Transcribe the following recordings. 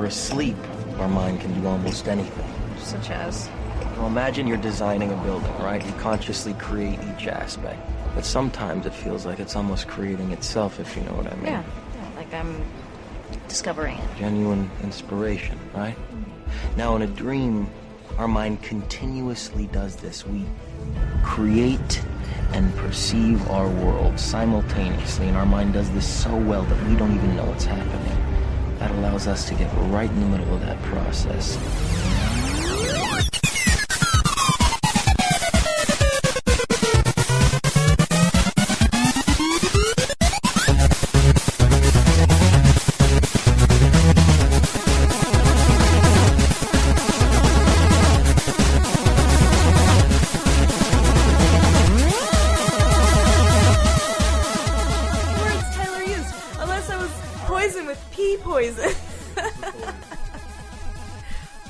asleep, our mind can do almost anything. Such as? Well, imagine you're designing a building, right? You consciously create each aspect. But sometimes it feels like it's almost creating itself, if you know what I mean. Yeah, like I'm discovering it. Genuine inspiration, right? Now, in a dream, our mind continuously does this. We create and perceive our world simultaneously, and our mind does this so well that we don't even know what's happening. That allows us to get right in the middle of that process.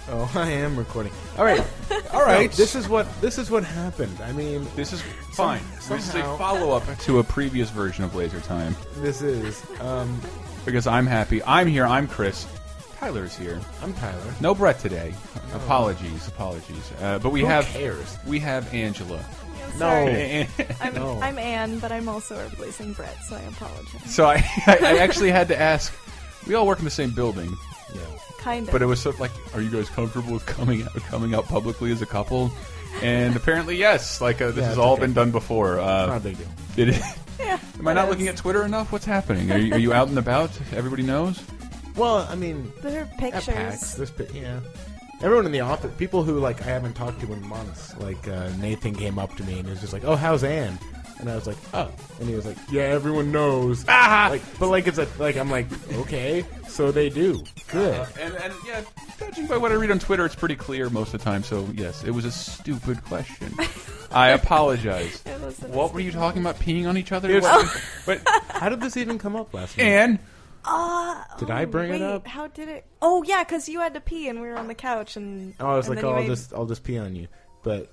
Oh, I am recording. All right. This is what happened. I mean, this is fine. This is a follow-up to a previous version of Laser Time. This is because I'm happy. I'm here. I'm Chris. Tyler's here. I'm Tyler. No Brett today. Oh. Apologies. But we Who cares? We have Angela. No. I'm Anne, but I'm also replacing Brett, so I apologize. So I actually had to ask. We all work in the same building. Yeah. Kind of. But it was sort of like, are you guys comfortable with coming out publicly as a couple? And apparently, yes. Like this has all been done before. Not a big deal. Did it? Yeah. Am I not looking at Twitter enough? What's happening? Are you out and about? Everybody knows. Well, I mean, there are pictures. At PAX, yeah. Everyone in the office, people who like I haven't talked to in months. Like Nathan came up to me and was just like, "Oh, how's Anne?" And I was like, "Oh," and he was like, "Yeah, everyone knows." Like, but like it's I'm like, okay, so they do. Good. And yeah, judging by what I read on Twitter, it's pretty clear most of the time. So yes, it was a stupid question. I apologize. What were you talking about? Peeing on each other? But how did this even come up last night? And did I bring it up? How did it? Oh yeah, because you had to pee and we were on the couch and. Oh, I was like, I'll just pee on you, but.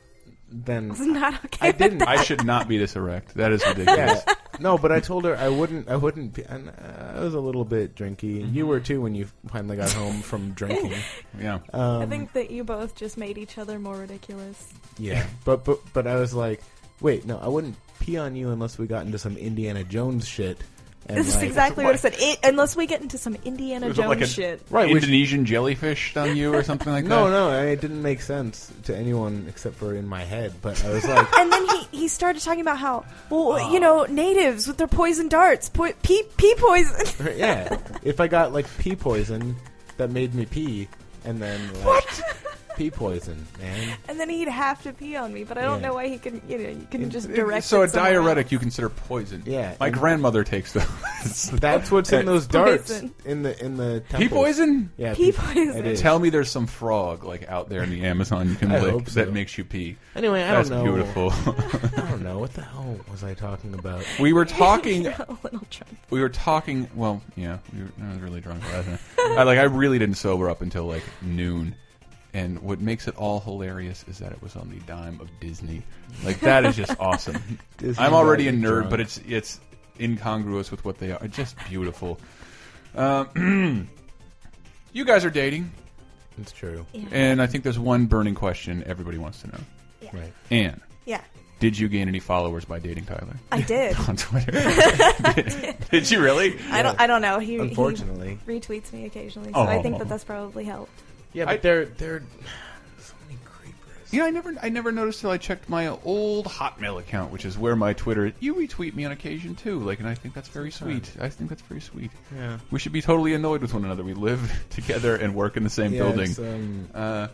Then it's not okay. I didn't. I should not be this erect. That is ridiculous. Yeah. No, but I told her I wouldn't. And I was a little bit drinky. You were too when you finally got home from drinking. Yeah. I think that you both just made each other more ridiculous. Yeah, but I was like, wait, no, I wouldn't pee on you unless we got into some Indiana Jones shit. And this is exactly what I said. Unless we get into some Indiana Jones shit. Right, Indonesian jellyfish on you or something like that? No, it didn't make sense to anyone except for in my head. But I was like... And then he started talking about how, natives with their poison darts, pee poison. Yeah, if I got, like, pee poison, that made me pee, and then... Like, what? Pee poison, man. And then he'd have to pee on me, but I don't know why he can. You can just direct. So it a diuretic you consider poison. Yeah, my grandmother takes those. That's what's in those darts in the temples. Pee poison. Yeah, pee poison. Tell me there's some frog like out there in the Amazon you can lick that makes you pee. Anyway, I don't know. That's beautiful. I don't know what the hell was I talking about. We were talking. You're a little drunk. We were talking. Well, yeah, I was really drunk last night. I really didn't sober up until like noon. And what makes it all hilarious is that it was on the dime of Disney. Like, that is just awesome. I'm already a nerd, but it's incongruous with what they are. It's just beautiful. You guys are dating. It's true. Yeah. And I think there's one burning question everybody wants to know. Yeah. Right. Anne. Yeah. Did you gain any followers by dating Tyler? I did. On Twitter. Did you really? I don't know. Unfortunately. He retweets me occasionally, so I think that's probably helped. Yeah, but they're so many creepers. You know, I never noticed till I checked my old Hotmail account, which is where my Twitter. You retweet me on occasion too, like, and I think that's very sweet. I think that's very sweet. Yeah, we should be totally annoyed with one another. We live together and work in the same building. And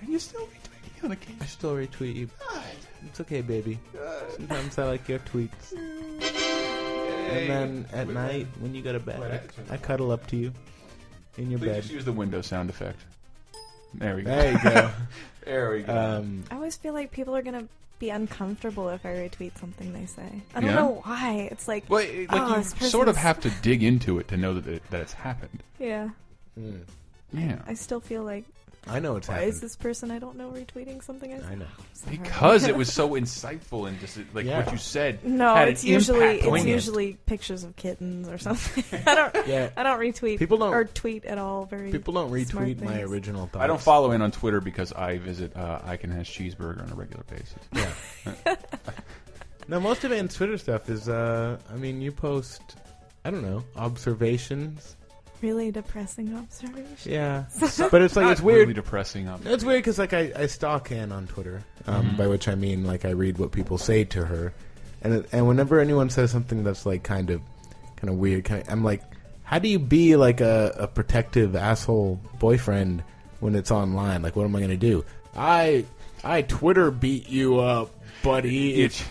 you still retweet me on occasion. I still retweet you. God. It's okay, baby. Sometimes I like your tweets. And then at night when you go to bed, I cuddle up to you in your bed. Just use the window sound effect. There we go. There you go. There we go. I always feel like people are gonna be uncomfortable if I retweet something they say. I don't know why. It's like, well, you sort of have to dig into it to know that it's happened. Yeah. Yeah. I still feel like, I know it's why happened. is this person I don't know retweeting something I know. Because it was so insightful and just like Yeah. what you said. No, had it's an usually impact on it. usually pictures of kittens or something. I don't Yeah. I don't retweet People don't- or tweet at all. People don't smart retweet my things. original thoughts. I don't follow in on Twitter because I visit Icon Has Cheeseburger on a regular basis. Yeah. No, most of Anne's Twitter stuff is, I mean, you post, I don't know, observations. Really depressing observation. Yeah. But it's like, Not it's weird. Really depressing. It's weird because, like, I stalk Anne on Twitter, by which I mean, like, I read what people say to her. And whenever anyone says something that's, like, kind of weird, I'm like, how do you be, like, a protective asshole boyfriend when it's online? Like, what am I going to do? I Twitter beat you up, buddy, if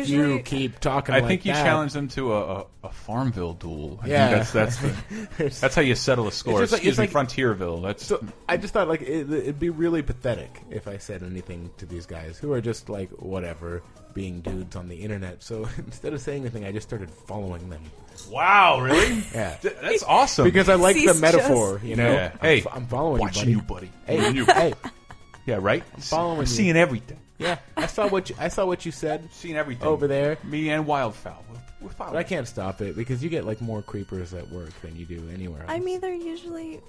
you keep talking like that. I think you challenge them to a Farmville duel. I Yeah. think that's how you settle a score. It's just like- Excuse me, it's like- Frontierville. That's So I just thought, like, it'd be really pathetic if I said anything to these guys who are just, like, whatever, being dudes on the internet. So instead of saying anything, I just started following them. wow, really? Yeah. That's awesome. Because I like the Cease metaphor, just- you know? Yeah. Hey, I'm following watching you, you, buddy. buddy. Hey, You. hey. Yeah, right. following I'm you. seeing everything. Yeah, I saw what you said Seeing everything over there. Me and Wildfowl. We're following. But I can't stop it because you get, like, more creepers at work than you do anywhere else. I'm either usually,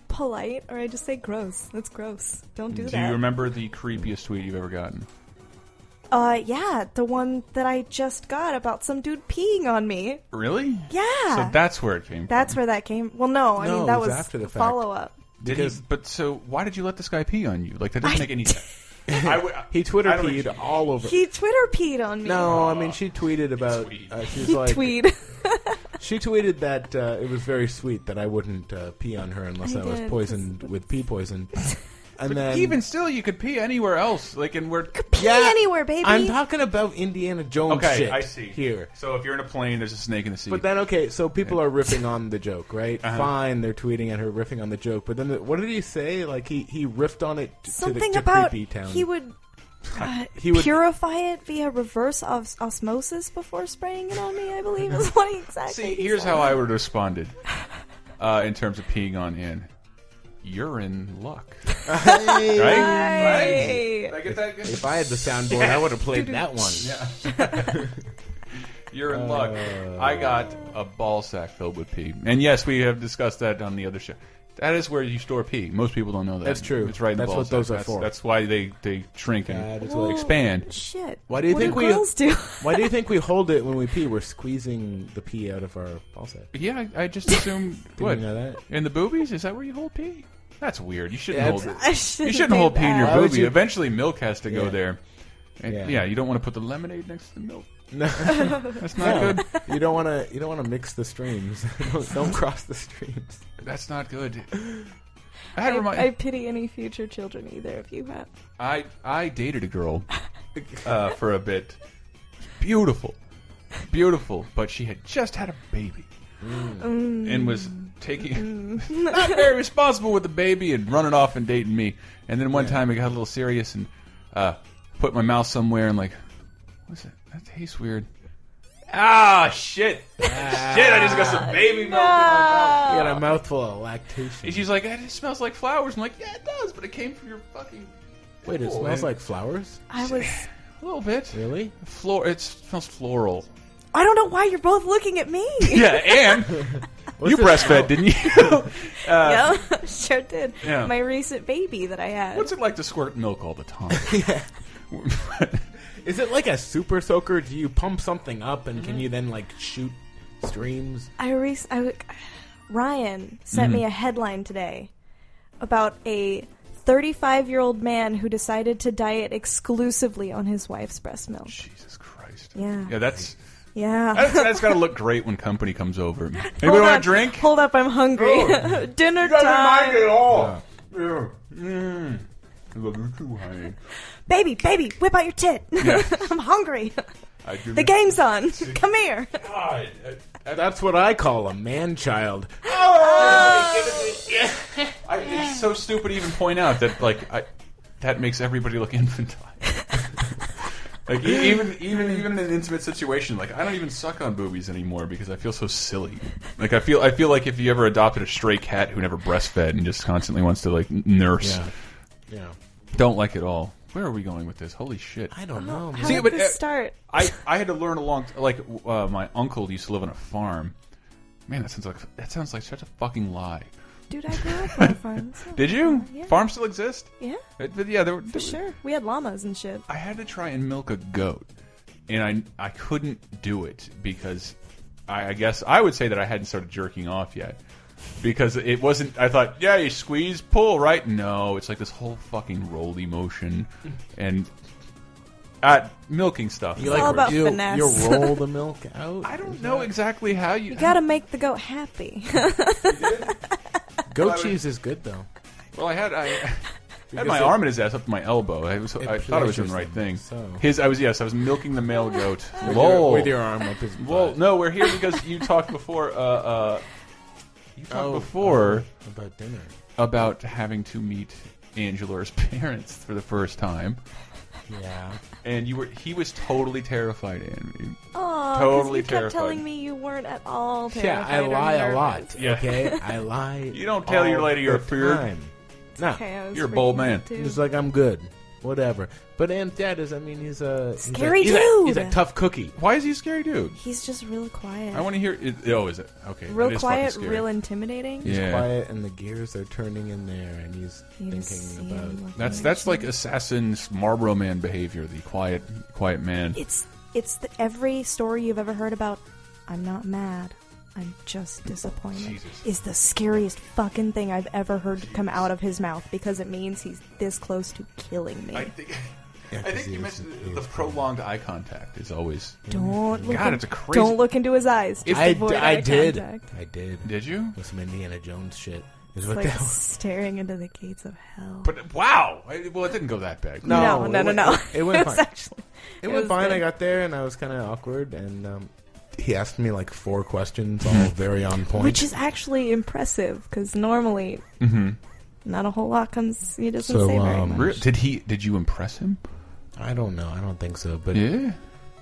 polite or I just say gross. That's gross. Don't do Do that. you remember the creepiest tweet you've ever gotten? Yeah, the one that I just got about some dude peeing on me. Really? Yeah. So that's where it came That's where that came. Well, no, I No, mean it that was was after the fact. follow up. from. Did because- he? But so why did you let this guy pee on you? Like that doesn't make any sense. He Twitter I don't peed know. all over. He Twitter peed on me. No, I mean, she tweeted about. She's like, Tweed. she tweeted that it was very sweet that I wouldn't pee on her unless I was did. poisoned with pee poison. And then Even still, you could pee anywhere else. Like, and we're Pee anywhere, baby. I'm talking about Indiana Jones okay. shit I see here. So if you're in a plane, there's a snake in the sea. But then, okay, so people are riffing on the joke, right? Fine, they're tweeting at her, riffing on the joke. But then, what did he say? Like, he riffed on it Something to about Creepy Town. he would He would- purify it via reverse osmosis before spraying it on me, I believe is what he exactly See, he here's said. how I would have responded in terms of peeing on Ann. You're in luck, Hey. right? Hey. Right? Did I get that good? If I had the soundboard, I would have played that one. You're in luck. I got a ball sack filled with pee, and yes, we have discussed that on the other show. That is where you store pee. Most people don't know that. That's true. It's right in That's the ball what those sack. are for. That's why they shrink That and is Well, expand. Shit. Why do you what think do we- girls do? Why do you think we hold it when we pee? We're squeezing the pee out of our ball sack. Yeah, I just assumed what you know that? in the boobies. Is that where you hold pee? That's weird. You shouldn't Yeah, hold. it's- I You shouldn't shouldn't hold pee in your Why would boobie. you- Eventually, milk has to go Yeah. there. And Yeah. yeah, you don't want to put the lemonade next to the milk. No, That's not good. you don't want to. You don't want to mix the streams. don't cross the streams. That's not good. I had to remind. I pity any future children either of you have. I dated a girl for a bit. Beautiful, but she had just had a baby and was taking not very responsible with the baby and running off and dating me. And then one time I got a little serious and put my mouth somewhere and like, what's that? That tastes weird. Ah, shit! Shit! I just got some baby milk in my mouth. You got a mouthful of lactation. And she's like, it smells like flowers. I'm like, yeah, it does, but it came from your fucking. Wait, it Oh, smells and- like flowers? I was. A little bit. Really? It smells floral. I don't know why you're both looking at me. Yeah, and you breastfed, didn't you? Yeah, sure did. Yeah. My recent baby that I had. What's it like to squirt milk all the time? Is it like a super soaker? Do you pump something up and can you then like shoot streams? Ryan sent me a headline today about a 35-year-old man who decided to diet exclusively on his wife's breast milk. Jesus Christ. Yeah. Yeah, that's Yeah. got to look great when company comes over. Anybody want a drink? Hold up, I'm hungry. Dinner time. at all. Yeah. I love you too, honey. Baby, whip out your tit. Yeah. I'm hungry. I do The game's on. Come here. God. That's what I call a man-child. It's so stupid to even point out that, like, that makes everybody look infantile. Like even in an intimate situation, like I don't even suck on boobies anymore because I feel so silly. Like I feel like if you ever adopted a stray cat who never breastfed and just constantly wants to like nurse, Yeah. don't like it all. Where are we going with this? Holy shit! I don't know. How Man. did this start? I had to learn my uncle used to live on a farm. Man, that sounds like such a fucking lie. Dude, I grew up on a farm. So. Did you? Yeah. Farms still exist? Yeah. Yeah, For sure. We had llamas and shit. I had to try and milk a goat, and I couldn't do it because I guess I would say that I hadn't started jerking off yet. Because it wasn't, I thought, yeah, you squeeze, pull, right? No, it's like this whole fucking roly motion. And milking stuff. It's all about finesse. You roll the milk out? I don't know exactly how you... You gotta make the goat happy. Goat cheese is good, though. Well, I had my arm in his ass up to my elbow. I thought I was doing the right thing. So. I was milking the male goat. With your arm up his butt. Well, no, we're here because you talked before... about dinner. About having to meet Angela's parents for the first time. Yeah. And he was totally terrified, Anne. Oh, totally you kept terrified. telling me you weren't at all terrified. Yeah, I lie a lot. Yeah. Okay, I lie. You don't tell your lady you're afraid. No, Okay, I was You're a bold freaking man. out, too. he's like, I'm good. Whatever. But Aunt Dad is, I mean, he's a... Scary he's dude. a tough cookie. Why is he a scary dude? He's just real quiet. I want to hear... is it? Okay. Real that is quiet, fucking scary. real intimidating. He's Yeah. quiet, and the gears are turning in there, and he's You just thinking see about... him looking That's at like you. Assassin's Marlboro Man behavior, the quiet man. It's every story you've ever heard about. I'm not mad. I'm just disappointed. Jesus. Is the scariest fucking thing I've ever heard come out of his mouth because it means he's this close to killing me. I think Yeah, 'cause he you is- mentioned he the is prolonged eye contact is always... Don't look. God, in- it's a crazy... Don't look into his eyes. Just avoid I eye did. contact. I did. Did you? With some Indiana Jones shit. Is It's what like that was. staring into the gates of hell. But wow! Well, it didn't go that bad. No. It went was fine. actually. It went was fine. good. I got there, and I was kind of awkward, and he asked me like 4 questions, all very on point. Which is actually impressive because normally, not a whole lot comes. He doesn't So, say very much. Did you impress him? I don't know. I don't think so. But Yeah.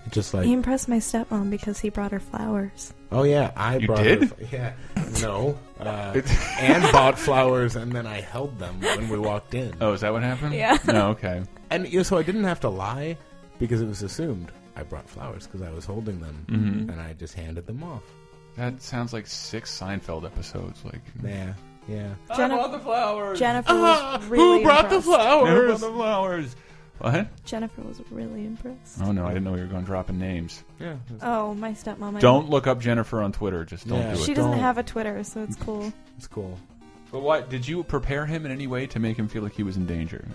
it just like, He impressed my stepmom because he brought her flowers. oh yeah, I You brought did? her. Yeah, no. And bought flowers, and then I held them when we walked in. Oh, is that what happened? Yeah. No, okay. And so I didn't have to lie because it was assumed I brought flowers because I was holding them, and I just handed them off. That sounds like 6 Seinfeld episodes. Like, Yeah. I brought the flowers. Jennifer was really Who brought the impressed. Who brought flowers? the flowers? What? Jennifer was really impressed. Oh no, I didn't know you were going to drop in names. Yeah. Oh, my stepmom. Don't look up Jennifer on Twitter. Just don't Yeah. do She it. doesn't Don't. have a Twitter, so it's cool. It's cool. But what? Did you prepare him in any way to make him feel like he was in danger?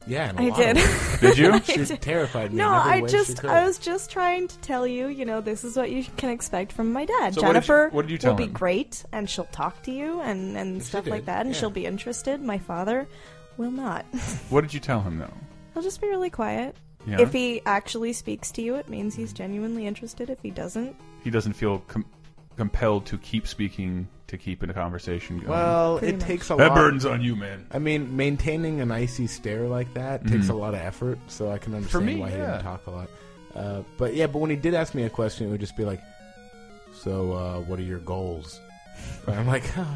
Yeah, in a I lot did. of ways. Did you? She terrified me. No, in every I way just she could. I was just trying to tell you, this is what you can expect from my dad. So Jennifer what did you tell will be him? great, and she'll talk to you and stuff like did, that, and yeah. she'll be interested. My father will not. What did you tell him though? He'll just be really quiet. Yeah. If he actually speaks to you, it means he's genuinely interested. If he doesn't, He doesn't feel compelled to keep speaking to keep in a conversation going. Well, Pretty it much. takes a that lot. burden's on you, man. I mean, maintaining an icy stare like that takes a lot of effort, so I can understand me, why he yeah. didn't talk a lot. But when he did ask me a question, it would just be like, "So, what are your goals?" And I'm like, "Oh,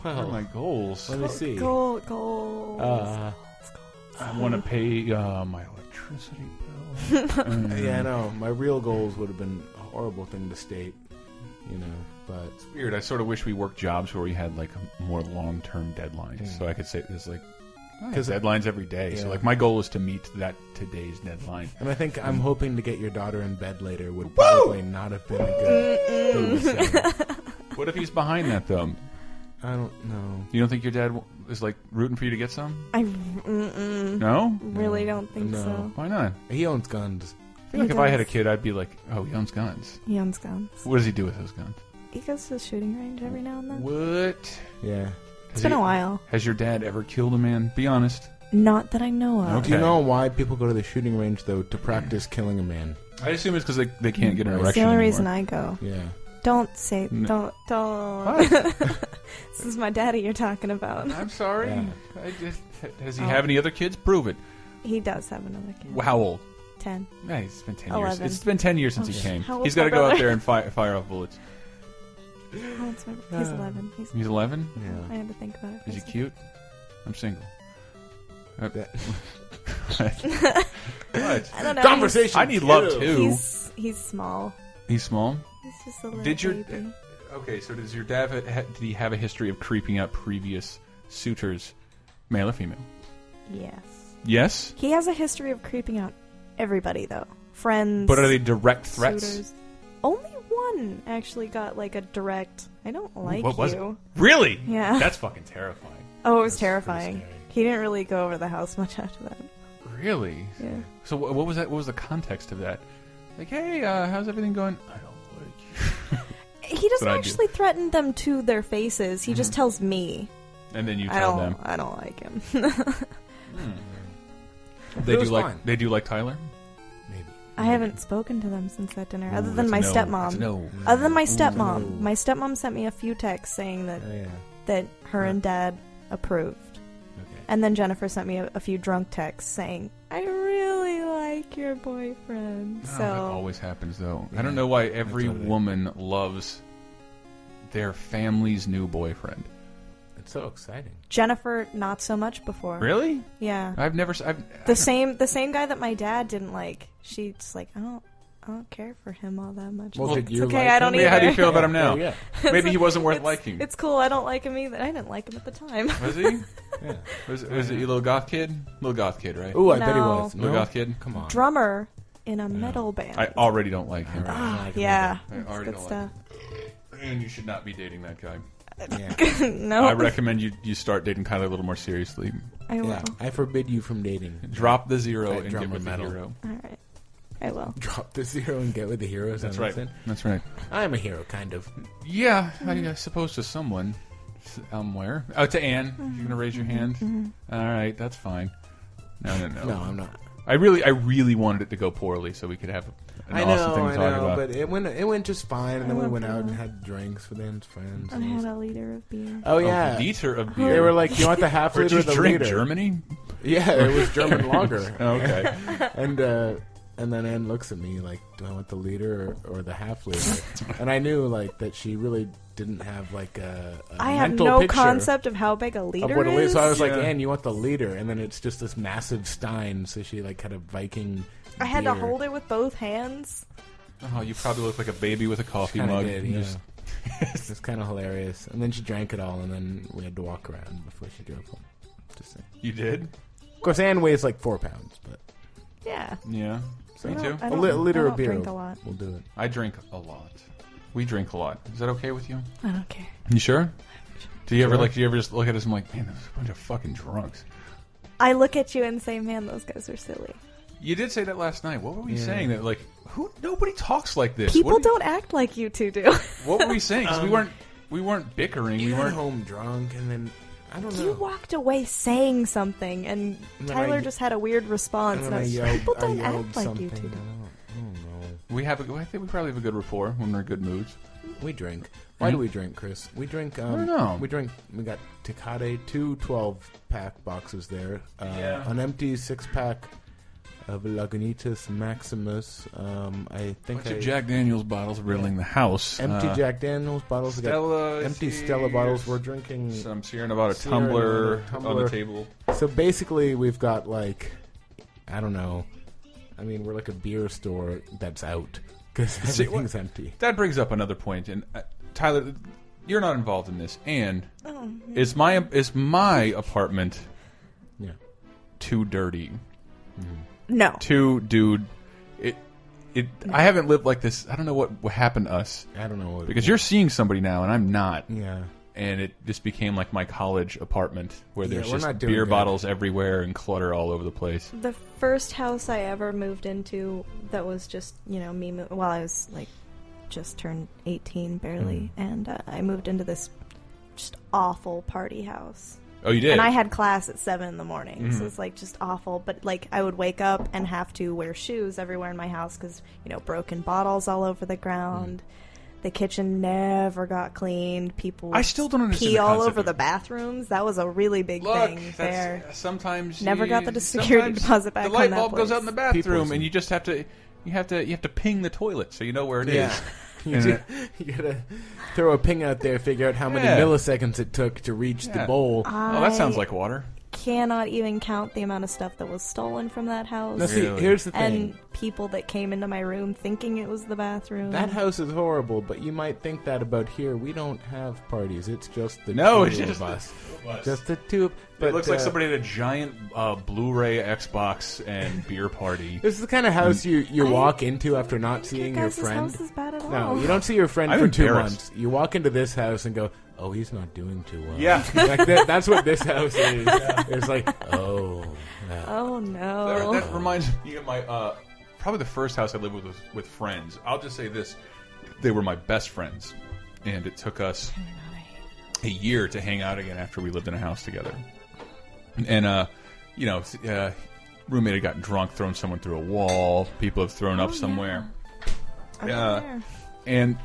What are well, my goals? let me see." goals. I want to pay my electricity bill. Yeah, no, my real goals would have been a horrible thing to state, but It's weird. I sort of wish we worked jobs where we had like more long-term deadlines, so I could say there's like because deadlines every day. So Yeah. like my goal is to meet today's deadline. and I think I'm hoping to get your daughter in bed later would probably not have been a good thing to say. What if he's behind that though? I don't know. You don't think your dad is like rooting for you to get some? I No. really don't think No. so. Why not? He owns guns. I feel like He if I had a does. kid, I'd be like, oh, he owns guns. He owns guns. What does he do with those guns? He goes to the shooting range every now and then. What? Yeah. It's been a while. Has your dad ever killed a man? Be honest. Not that I know of. Okay. Do you know why people go to the shooting range though? To practice killing a man. I assume it's because they can't get an It's erection the only anymore. reason I go. Yeah. Don't say. No. Don't. This is my daddy you're talking about. I'm sorry. Yeah. Does he have any other kids? Prove it. He does have another kid. How old? 10. Yeah, it's been 10 years. 11. It's been 10 years since Oh, he came. how old's He's got to my go out brother? there and fire off bullets. He's 11. He's 11? I had to think about it. Is he cute? I'm single. What? I don't know. Conversation. I need love too. He's small. He's small? He's just a little Did your baby. Okay, so does your dad did he have a history of creeping out previous suitors, male or female? Yes. Yes? He has a history of creeping out everybody, though. Friends. But are they direct threats? Suitors. Only one actually got like a direct, I don't like What was you. it? Really? Yeah. That's fucking terrifying. Oh, it was That's terrifying. pretty scary. He didn't really go over the house much after that. Really? Yeah. So what was that? What was the context of that? Like, hey, how's everything going? I don't like you. He doesn't What I do. actually threaten them to their faces. He just tells me. And then you I tell don't. them. I don't like him. They It do was like fine. they do like Tyler. Maybe. I haven't spoken to them since that dinner, other than That's my a no. That's stepmom. a no. Other than my stepmom. no. My stepmom sent me a few texts saying that Oh, yeah. that her and dad approved. Okay. And then Jennifer sent me a few drunk texts saying, I really like your boyfriend. Oh, So that always happens though. I Yeah, don't know why every that's what it is. woman loves their family's new boyfriend. It's so exciting. Jennifer, not so much before. Really? Yeah. I've never. The same guy that my dad didn't like. She's like, I don't care for him all that much. Well, did It's you okay, like I don't him? either. How do you feel about him now? Yeah. Maybe he wasn't worth It's- liking. It's cool. I don't like him either. I didn't like him at the time. Was he? Yeah. Was it you little goth kid? Little goth kid, right? Ooh, I bet he No. was. Little No? goth kid. Come on. Drummer in a metal band. I already don't like him. Yeah. I That's already good don't stuff. like him. And you should not be dating that guy. Yeah. No. I recommend you start dating Tyler a little more seriously. I will. Yeah. I forbid you from dating. Drop the zero That and drummer get with metal. the hero. All right. I will. Drop the zero and get with the heroes. That's right. That's right. I'm a hero, kind of. Yeah, I suppose to someone. Somewhere. Oh, to Anne. You're gonna raise your hand. All right, that's fine. No. No, I'm not. I really wanted it to go poorly so we could have an awesome thing to talk about. but it went just fine, and then we went went out pretty and well. had drinks with Anne's friends. I had a liter of beer. Oh yeah, liter of beer. they were like, "You want the half Where'd liter you or the drink? liter?" Germany? Yeah, it was German lager. Oh, okay. And then Anne looks at me like, "Do I want the liter or the half liter?" And I knew like that she really didn't have like a I have mental no picture concept of how big a of liter what a liter. is. So I was like, Yeah. "Anne, you want the liter?" And then it's just this massive stein. So she like had a Viking. I had to beer. hold it with both hands. Oh, you probably look like a baby with a coffee Kinda mug. did, You yeah. just- It's kind of hilarious. And then she drank it all, and then we had to walk around before she drove home. Just saying. You did? Of course, Anne weighs like 4 pounds, but Yeah. Yeah. Me I too. don't- a I liter don't of beer drink a lot. will do it. I drink a lot. We drink a lot. Is that okay with you? I don't care. You sure? Do you ever Sure. do you ever just look at us and like, man, there's a bunch of fucking drunks? I look at you and say, man, those guys are silly. You did say that last night. What were we Yeah. saying? That like, nobody talks like this. People What don't act like you two do. What were we saying? 'Cause we weren't bickering. You We got weren't. home drunk, and then I don't know. You walked away saying something, and And then Tyler I- just had a weird response. and And then I I was yelled, people I don't yelled act like something. you two do. I don't know. I think we probably have a good rapport when we're in good moods. We drink. Why do we drink, Chris? We drink. don't know. We drink. We got Tecate, 2 12-pack boxes there. Yeah. An empty 6-pack of Lagunitas Maximus. I think Bunch of Jack Daniels bottles riddling the house. empty Jack Daniels bottles. We got Stella, empty Stella bottles. We're drinking. Some Sierra Nevada Sierra tumbler Nevada on tumbler. the table. So basically, we've got like, I don't know. I mean, we're like a beer store that's out because See, everything's empty. That brings up another point, and Tyler, you're not involved in this. And Oh, is my apartment Yeah. too dirty? no. Too, dude. I haven't lived like this. I don't know what happened to us I don't know. because you're seeing somebody now, and I'm not. Yeah. And it just became like my college apartment where Yeah, there's we're just not doing beer good. bottles everywhere and clutter all over the place. The first house I ever moved into that was just, me, while I was like just turned 18 barely, and I moved into this just awful party house. Oh, you did? And I had class at 7 in the morning, so it's like just awful. But like I would wake up and have to wear shoes everywhere in my house because broken bottles all over the ground. The kitchen never got cleaned. People I still don't understand pee the all concept over of- the bathrooms. That was a really big thing there. Sometimes Never got the security sometimes deposit back The light on that bulb goes place. out in the bathroom, People's- and you just have to ping the toilet so you know where it is. Yeah. You gotta throw a ping out there, figure out how many Yeah. milliseconds it took to reach the bowl. Oh, that sounds like water. Cannot even count the amount of stuff that was stolen from that house. Now, see, Really? here's the thing. And people that came into my room thinking it was the bathroom. That house is horrible, but you might think that about here. We don't have parties. It's just the No, two it's just of us. us. Just the two. But, It looks like somebody had a giant Blu-ray Xbox and beer party. This is the kind of house you walk into after not seeing your Guys, this friend. house is bad at all. No, you don't see your friend I'm for 2 embarrassed. months. You walk into this house and go, "Oh, he's not doing too well." Yeah. Like that's what this house is. It's like, oh, yeah. Oh no. That reminds me of my probably the first house I lived with friends. I'll just say this: they were my best friends, and it took us a year to hang out again after we lived in a house together. And you know, roommate had gotten drunk, thrown someone through a wall. People have thrown up somewhere. And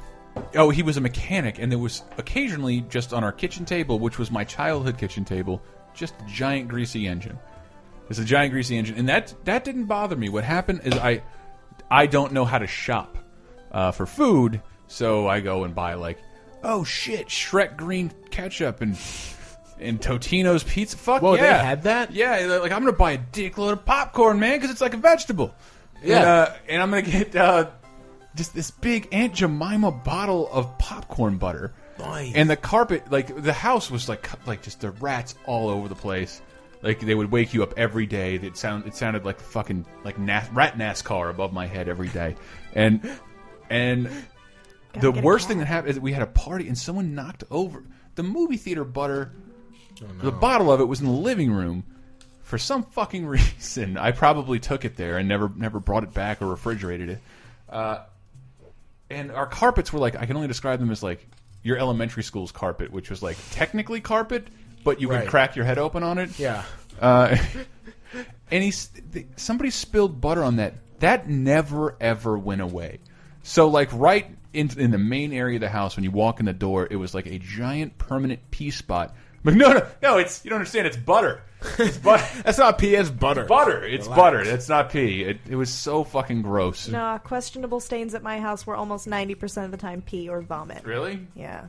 he was a mechanic, and there was occasionally just on our kitchen table, which was my childhood kitchen table, just a giant greasy engine. It's a giant greasy engine, and that didn't bother me. What happened is I don't know how to shop for food, so I go and buy like, oh shit, Shrek green ketchup and Totino's pizza. Fuck Whoa, yeah, they had that? Yeah, like I'm gonna buy a dickload of popcorn, man, because it's like a vegetable. Yeah, and I'm gonna get just this big Aunt Jemima bottle of popcorn butter. Nice. And the carpet, like the house was like just the rats all over the place. Like they would wake you up every day. It sounded like fucking like rat NASCAR above my head every day. And the worst thing that happened is that we had a party and someone knocked over the movie theater butter. Oh, no. The bottle of it was in the living room. For some fucking reason, I probably took it there and never brought it back or refrigerated it. And our carpets were like, I can only describe them as like your elementary school's carpet, which was like technically carpet, but you could crack your head open on it. Yeah. And somebody spilled butter on that. That never ever went away. So like right in the main area of the house, when you walk in the door, it was like a giant permanent pee spot. But no, it's you don't understand. It's butter. It's butter. That's not pee. It's butter. Butter. It's Relax. butter. It's not pee. It was so fucking gross. No, questionable stains at my house were almost 90% of the time pee or vomit. Really? Yeah.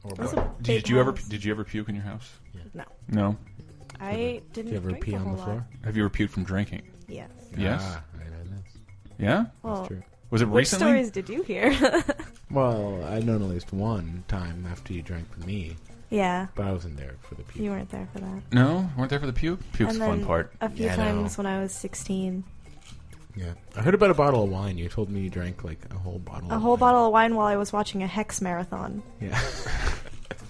Or It was butter. a big Did you ever house. puke in your house? No. No. I didn't Did you ever drink pee a on whole the floor? lot. Have you ever puked from drinking? Yes. Yes. Ah, I know this. Yeah. Well, True. Was it which recently? stories did you hear? Well, I've known at least one time after you drank with me, Yeah. but I wasn't there for the puke. You weren't there for that. No, weren't there for the puke. Puke's And the fun then part. A few Yeah, I know. times when I was 16. Yeah, I heard about a bottle of wine. You told me you drank like a whole bottle. A of whole wine. bottle of wine while I was watching a Hex marathon. Yeah.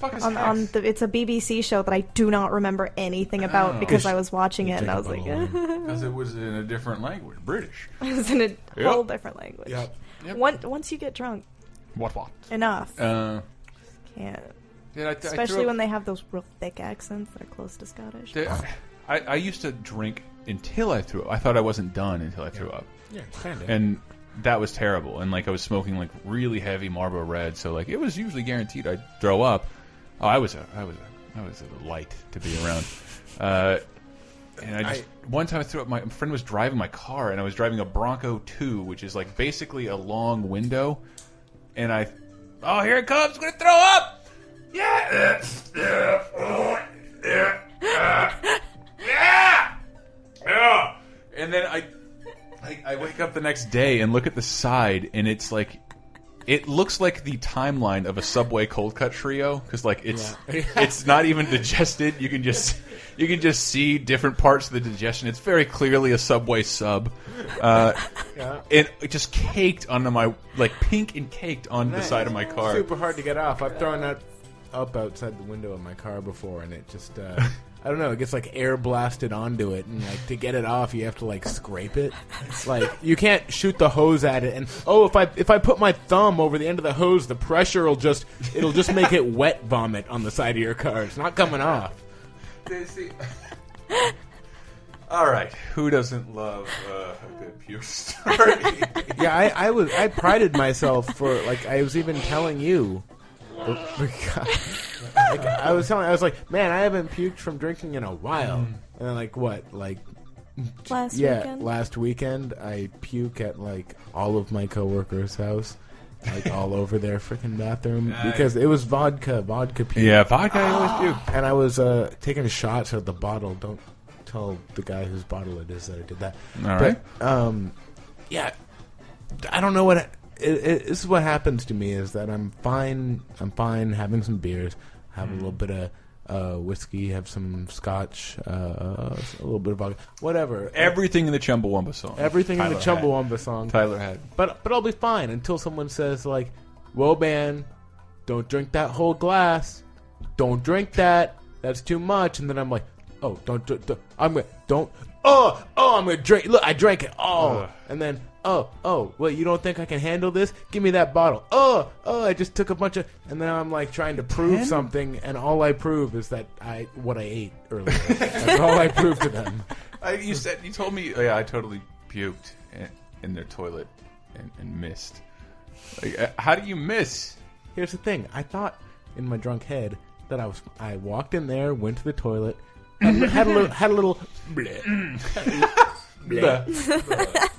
It's a BBC show that I do not remember anything about Oh. because I was watching You it and I was drink like, a bottle of Because it was in a different language, British. it was in a Yep. whole different language. Yep. Yep. Once you get drunk What? enough, Uh, can't. I Especially when they have those real thick accents that are close to Scottish. I used to drink until I threw up. I thought I wasn't done until I threw up, Yeah, kind of. and that was terrible. And like I was smoking like really heavy Marlboro Red, so like it was usually guaranteed I'd throw up. Oh, I was a light to be around. And one time I threw up. My friend was driving my car, and I was driving a Bronco 2, which is like basically a long window. And oh, here it comes! I'm gonna throw up! Yeah! Yeah! And then I wake up the next day and look at the side, and it's like, it looks like the timeline of a Subway cold cut trio, because like it's not even digested. You can just see different parts of the digestion. It's very clearly a Subway sub, and it just caked onto my pink and caked on the side of my car. Super hard to get off. I've thrown that up outside the window of my car before, and it just I don't know. It gets like air blasted onto it, and like to get it off, you have to like scrape it. Like you can't shoot the hose at it, and if I put my thumb over the end of the hose, the pressure will just make it wet vomit on the side of your car. It's not coming off. All right, who doesn't love a good puke story? Yeah, I prided myself for like I was even telling you. Like, I was like, man, I haven't puked from drinking in a while. And then like what, like last weekend I puke at like all of my coworkers' house. Like all over their freaking bathroom because it was vodka puke. Yeah, vodka I always puke. And I was taking shots at the bottle. Don't tell the guy whose bottle it is that I did that. All right. Yeah, I don't know what this is. What happens to me is that I'm fine having some beers, have a little bit of whiskey, have some scotch, a little bit of vodka, whatever. Everything in the Chumbawamba song. Everything in the Chumbawamba song. Tyler had. But I'll be fine until someone says like, "Whoa, man, don't drink that whole glass. Don't drink that. That's too much." And then I'm like, "Oh, don't I'm gonna drink. Look, I drank it all." And then, oh, well, you don't think I can handle this? Give me that bottle. I just took a bunch of, and then I'm like trying to prove something, and all I prove is that what I ate earlier. That's all I prove to them. You told me, I totally puked in their toilet and missed. Like, how do you miss? Here's the thing. I thought in my drunk head that I walked in there, went to the toilet, had a little bleh.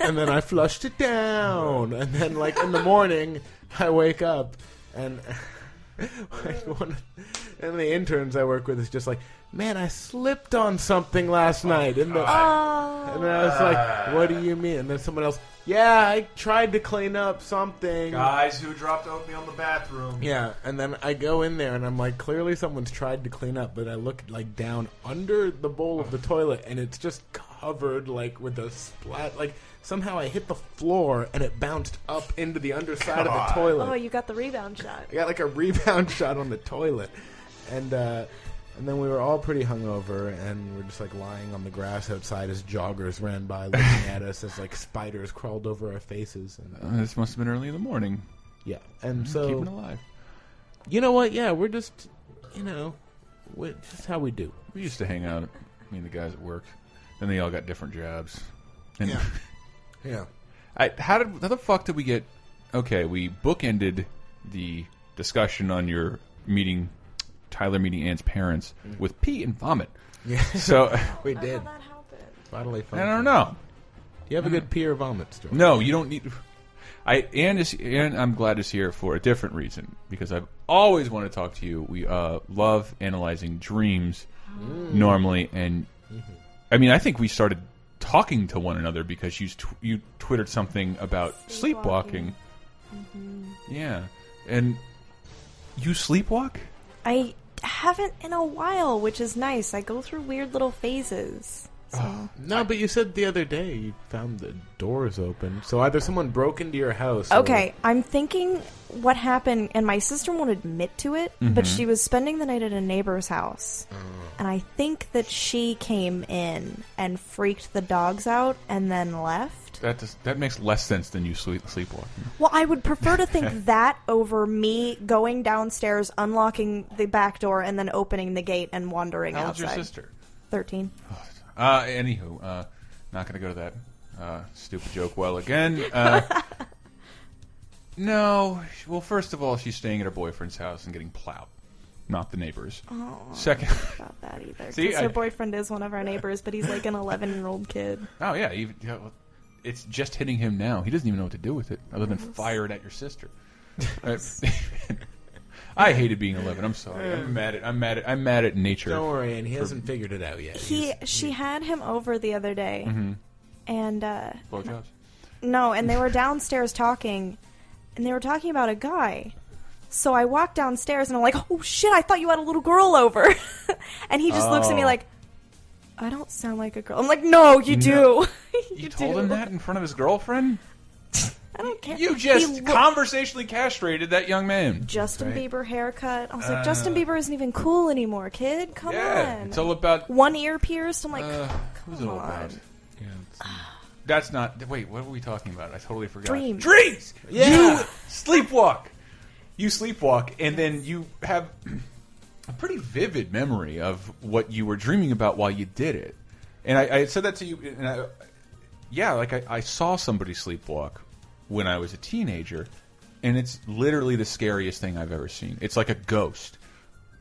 And then I flushed it down, and then like in the morning I wake up and and the interns I work with is just like, man, I slipped on something last night, and then I was like, what do you mean? And then someone else, yeah, I tried to clean up something. Guys who dropped oatmeal in the bathroom. Yeah, and then I go in there and I'm like, clearly someone's tried to clean up, but I look like down under the bowl of the toilet and it's just covered like with a splat. Like somehow I hit the floor and it bounced up into the underside of the toilet. Oh, you got the rebound shot. I got like a rebound shot on the toilet, and then we were all pretty hungover, and we're just like lying on the grass outside as joggers ran by, looking at us as like spiders crawled over our faces. And this must have been early in the morning. Yeah, and so keeping it alive. You know what? Yeah, we're just, just how we do. We used to hang out, me and the guys at work, and they all got different jobs. And yeah. How the fuck did we get? Okay, we bookended the discussion on your meeting. Tyler meeting Ann's parents with pee and vomit. Yeah, so we did. How that happened? Bodily function. I don't know. You have a good pee or vomit story? No, you don't need. Ann, I'm glad is here for a different reason, because I've always wanted to talk to you. We love analyzing dreams normally, and I mean, I think we started talking to one another because you twittered something about sleepwalking. Yeah, and you sleepwalk? I haven't in a while, which is nice. I go through weird little phases. So. No, but you said the other day you found the doors open. So either someone broke into your house. Okay, I'm thinking what happened, and my sister won't admit to it, but she was spending the night at a neighbor's house. And I think that she came in and freaked the dogs out and then left. That makes less sense than you sleepwalking. Well, I would prefer to think that over me going downstairs, unlocking the back door, and then opening the gate and wandering outside. How old's your sister? 13. Anywho, not going to go to that stupid joke well again. No. Well, first of all, she's staying at her boyfriend's house and getting plowed, not the neighbors. Oh, Second, I don't know about that either. See, her boyfriend is one of our neighbors, but he's like an 11-year-old kid. Oh, yeah. It's just hitting him now. He doesn't even know what to do with it other than fire it at your sister. I hated being 11. I'm sorry. I'm mad at nature. Don't worry, and he hasn't figured it out yet. She had him over the other day, and blowjobs. No, and they were downstairs talking, and they were talking about a guy. So I walked downstairs, and I'm like, "Oh shit! I thought you had a little girl over," and he just looks at me like, "I don't sound like a girl." I'm like, "No, you do." You told him that in front of his girlfriend? I don't care. You just conversationally castrated that young man. Justin Bieber haircut. I was like, Justin Bieber isn't even cool anymore, kid. Come on. It's all about one ear pierced. I'm like, who's it all about? Yeah, that's not. Wait, what were we talking about? I totally forgot. Dreams. Yeah. You sleepwalk. And then you have a pretty vivid memory of what you were dreaming about while you did it. And I said that to you, and I saw somebody sleepwalk when I was a teenager, and it's literally the scariest thing I've ever seen. It's like a ghost,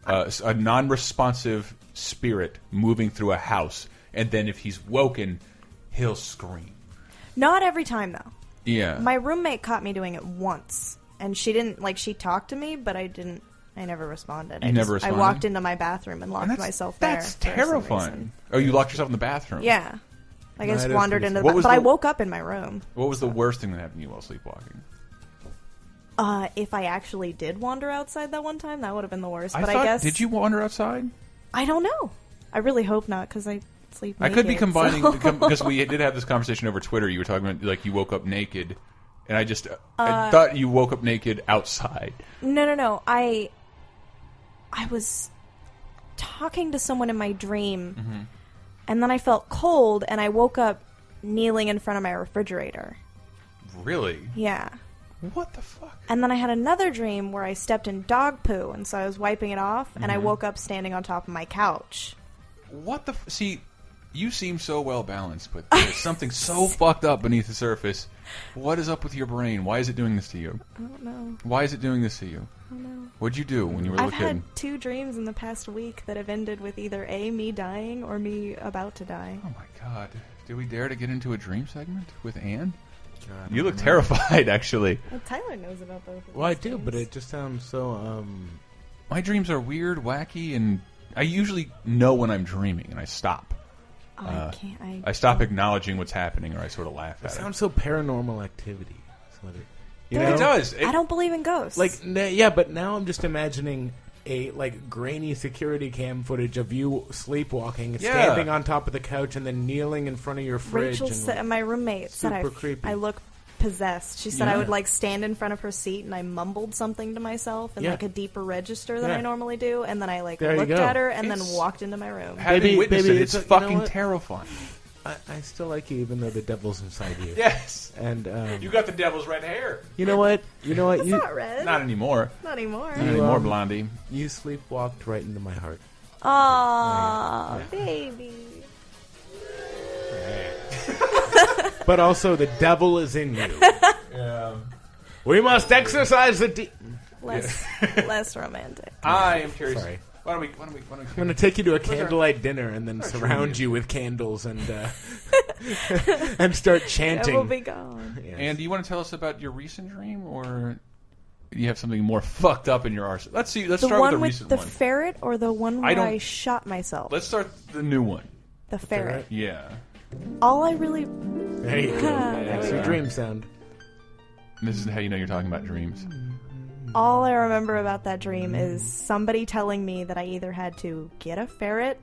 a non-responsive spirit moving through a house, and then if he's woken, he'll scream. Not every time, though. Yeah. My roommate caught me doing it once, and she didn't, like, she talked to me, but I never responded. Never responded? I walked into my bathroom and locked myself there. That's terrifying. Oh, you locked yourself in the bathroom? Yeah. I No, just that is wandered pretty into the scary. bathroom. But I woke up in my room. What was the worst thing that happened to you while sleepwalking? If I actually did wander outside that one time, that would have been the worst. But I I guess... Did you wander outside? I don't know. I really hope not, because I sleep naked. I could be combining, so- because we did have this conversation over Twitter. You were talking about, like, you woke up naked, and I thought you woke up naked outside. No. I was talking to someone in my dream, and then I felt cold, and I woke up kneeling in front of my refrigerator. Really? Yeah. What the fuck? And then I had another dream where I stepped in dog poo, and so I was wiping it off, and I woke up standing on top of my couch. What the... See, you seem so well balanced, but there's something so fucked up beneath the surface. What is up with your brain? Why is it doing this to you? I don't know. Why is it doing this to you? I don't know. What'd you do when you were a I've little kid? had 2 dreams in the past week that have ended with either A, me dying, or me about to die. Oh my god. Did we dare to get into a dream segment with Anne? God, You look terrified, actually. Well, Tyler knows about both of these Well, I do, things. but it just sounds so. My dreams are weird, wacky, and I usually know when I'm dreaming, and I stop. Oh, I can't. I stop acknowledging what's happening, or I sort of laugh It at it. sounds so paranormal activity. So you There- know? It does. I don't believe in ghosts. Yeah, but now I'm just imagining a grainy security cam footage of you sleepwalking, Yeah. standing on top of the couch, and then kneeling in front of your fridge. Rachel and, said, my roommate said super creepy. I look possessed. She said Yeah. I would stand in front of her seat and I mumbled something to myself in Yeah. a deeper register than Yeah. I normally do, and then I There you looked go. at her and It's- then walked into my room. Having Baby, witnessed baby, it, it's you know fucking what? terrifying. I still like you, even though the devil's inside you. Yes. And You got the devil's red hair. you know what? You know what? It's You not red. Not anymore. Not anymore. Not anymore, Blondie. you sleepwalked right into my heart. Aw, baby. But also, the devil is in you. Yeah. We must exercise the. Less romantic. I am curious. Sorry. Why don't we I'm going to take you to a candlelight dinner and then surround you with candles and and start chanting. It will be gone. Yes. And do you want to tell us about your recent dream, or you have something more fucked up in your arsenal? Let's see. Let's The start one with the with recent the one. ferret or the one where don't- I shot myself? Let's start the new one. The ferret. Yeah. All I really... There you go. There That's we your go. dream sound. This is how you know you're talking about dreams. All I remember about that dream is somebody telling me that I either had to get a ferret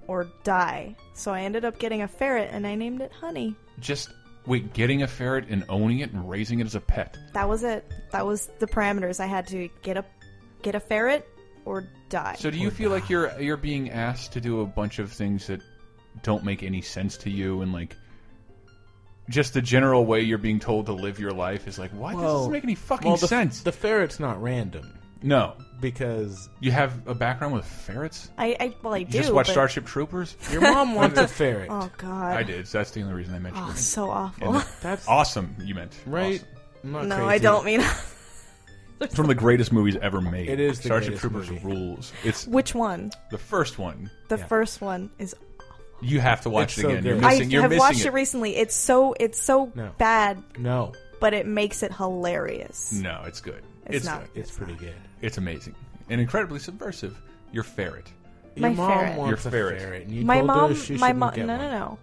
or die. So I ended up getting a ferret and I named it Honey. Just wait, getting a ferret and owning it and raising it as a pet. That was it. That was the parameters. I had to get a ferret or die. So do you feel like you're being asked to do a bunch of things that don't make any sense to you, and just the general way you're being told to live your life is like, why? This doesn't make any fucking sense. The ferret's not random No. because You have a background with ferrets? I do. You just watch but- Starship Troopers? your mom wants a ferret. Oh God. I did. So that's the only reason I mentioned Oh, it. so awful. And That's awesome, you meant. right. Awesome. I'm not No, crazy. I don't mean. It's one of the greatest movies ever made. It is the Starship greatest Troopers movie. rules. It's Which one? the first one. The Yeah. first one is. You have to watch It's it so again. You're good. missing. I You're have missing watched it. it recently. It's so No. bad, No, but it makes it hilarious. No, it's good. It's not. good. it's pretty good. It's amazing and incredibly subversive. Your ferret. Your My mom ferret. wants Your a ferret. ferret, and you My told mom. her she My shouldn't mom. get No, one. no, no.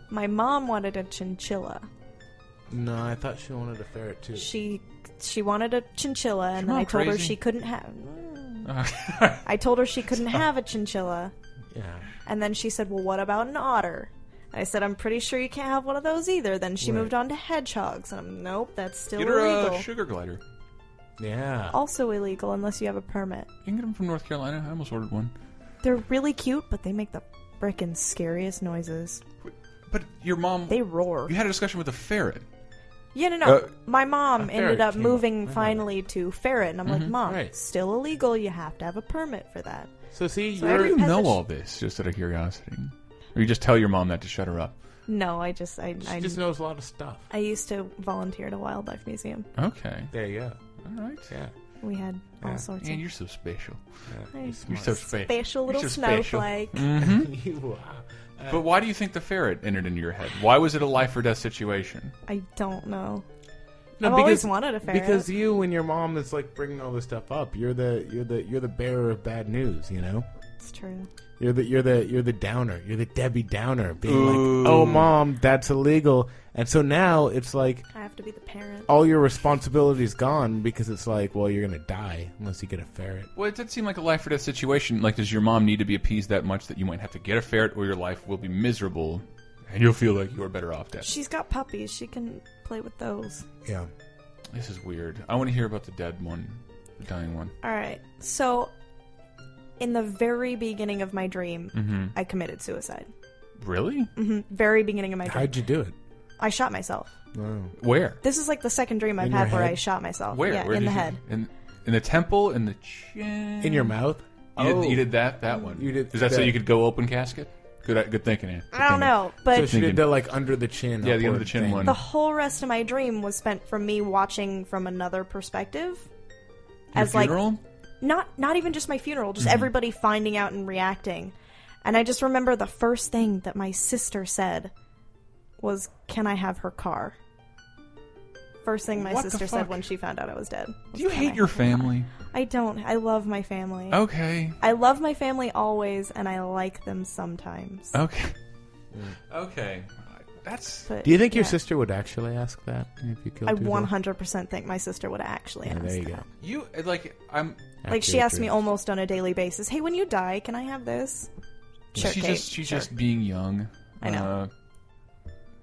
My mom wanted a chinchilla. No, I thought she wanted a ferret too. She wanted a chinchilla, and Is then your I mom told her crazy? she couldn't have. I told her she couldn't have a chinchilla, Yeah. and then she said, "Well, what about an otter?" I said, "I'm pretty sure you can't have one of those either." Then she Right. moved on to hedgehogs, and I'm nope, that's still Get her illegal. a sugar glider. Yeah. Also illegal unless you have a permit. You can get them from North Carolina. I almost ordered one. They're really cute, but they make the frickin' scariest noises. But your mom. They roar. You had a discussion with a ferret. Yeah, no. Uh, My mom a ferret ended up came moving up. finally to ferret, and I'm like, Mom, Right. still illegal. You have to have a permit for that. So see, So How do you're you Pet know that all this? Just out of curiosity. Or you just tell your mom that to shut her up? No, I She just knows a lot of stuff. I used to volunteer at a wildlife museum. Okay. There you go. All right. Yeah. We had all sorts Man, of... you're so special. Hey, You're so special. special little You're so special. snowflake. You But why do you think the ferret entered into your head? Why was it a life or death situation? I don't know. No, I've always wanted a ferret. Because you and your mom is like bringing all this stuff up. You're the bearer of bad news. You know. It's true. You're the downer. You're the Debbie Downer, being Ooh. like, "Oh, mom, that's illegal." And so now it's like I have to be the parent. all your responsibility's gone because it's like, well, you're gonna die unless you get a ferret. Well, it did seem like a life or death situation. Like, does your mom need to be appeased that much that you might have to get a ferret, or your life will be miserable, and you'll feel like you're better off dead? She's got puppies. She can play with those. Yeah. This is weird. I want to hear about the dead one, the dying one. All right. So, in the very beginning of my dream, I committed suicide. Really? Very beginning of my dream. How'd you do it? I shot myself. Oh. Where? This is like the second dream I've In had your where head? I shot myself. Where? Yeah, Where in did the you- head. In the temple, in the chin. In your mouth? You did that one. You did Is that so that. you could go open casket? Good thinking, Ann. Good I don't thinking. know, So but she did the like under the chin. Yeah, the under upward the chin thing. one. the whole rest of my dream was spent from me watching from another perspective. Your as like funeral? not even just my funeral, just everybody finding out and reacting. And I just remember the first thing that my sister said was, "Can I have her car?" First thing my What the sister said fuck? when she found out I was dead. was, Do you "Can hate I your have her car?" family? I don't. I love my family. Okay. I love my family always, and I like them sometimes. Okay. Okay. That's. But, Do you think your yeah. sister would actually ask that if you killed I people? 100% think my sister would actually Yeah, ask there you that. go. You like I'm. Like, she asks me almost on a daily basis, "Hey, when you die, can I have this?" Sure, she's Kate, just sure. being young. I know.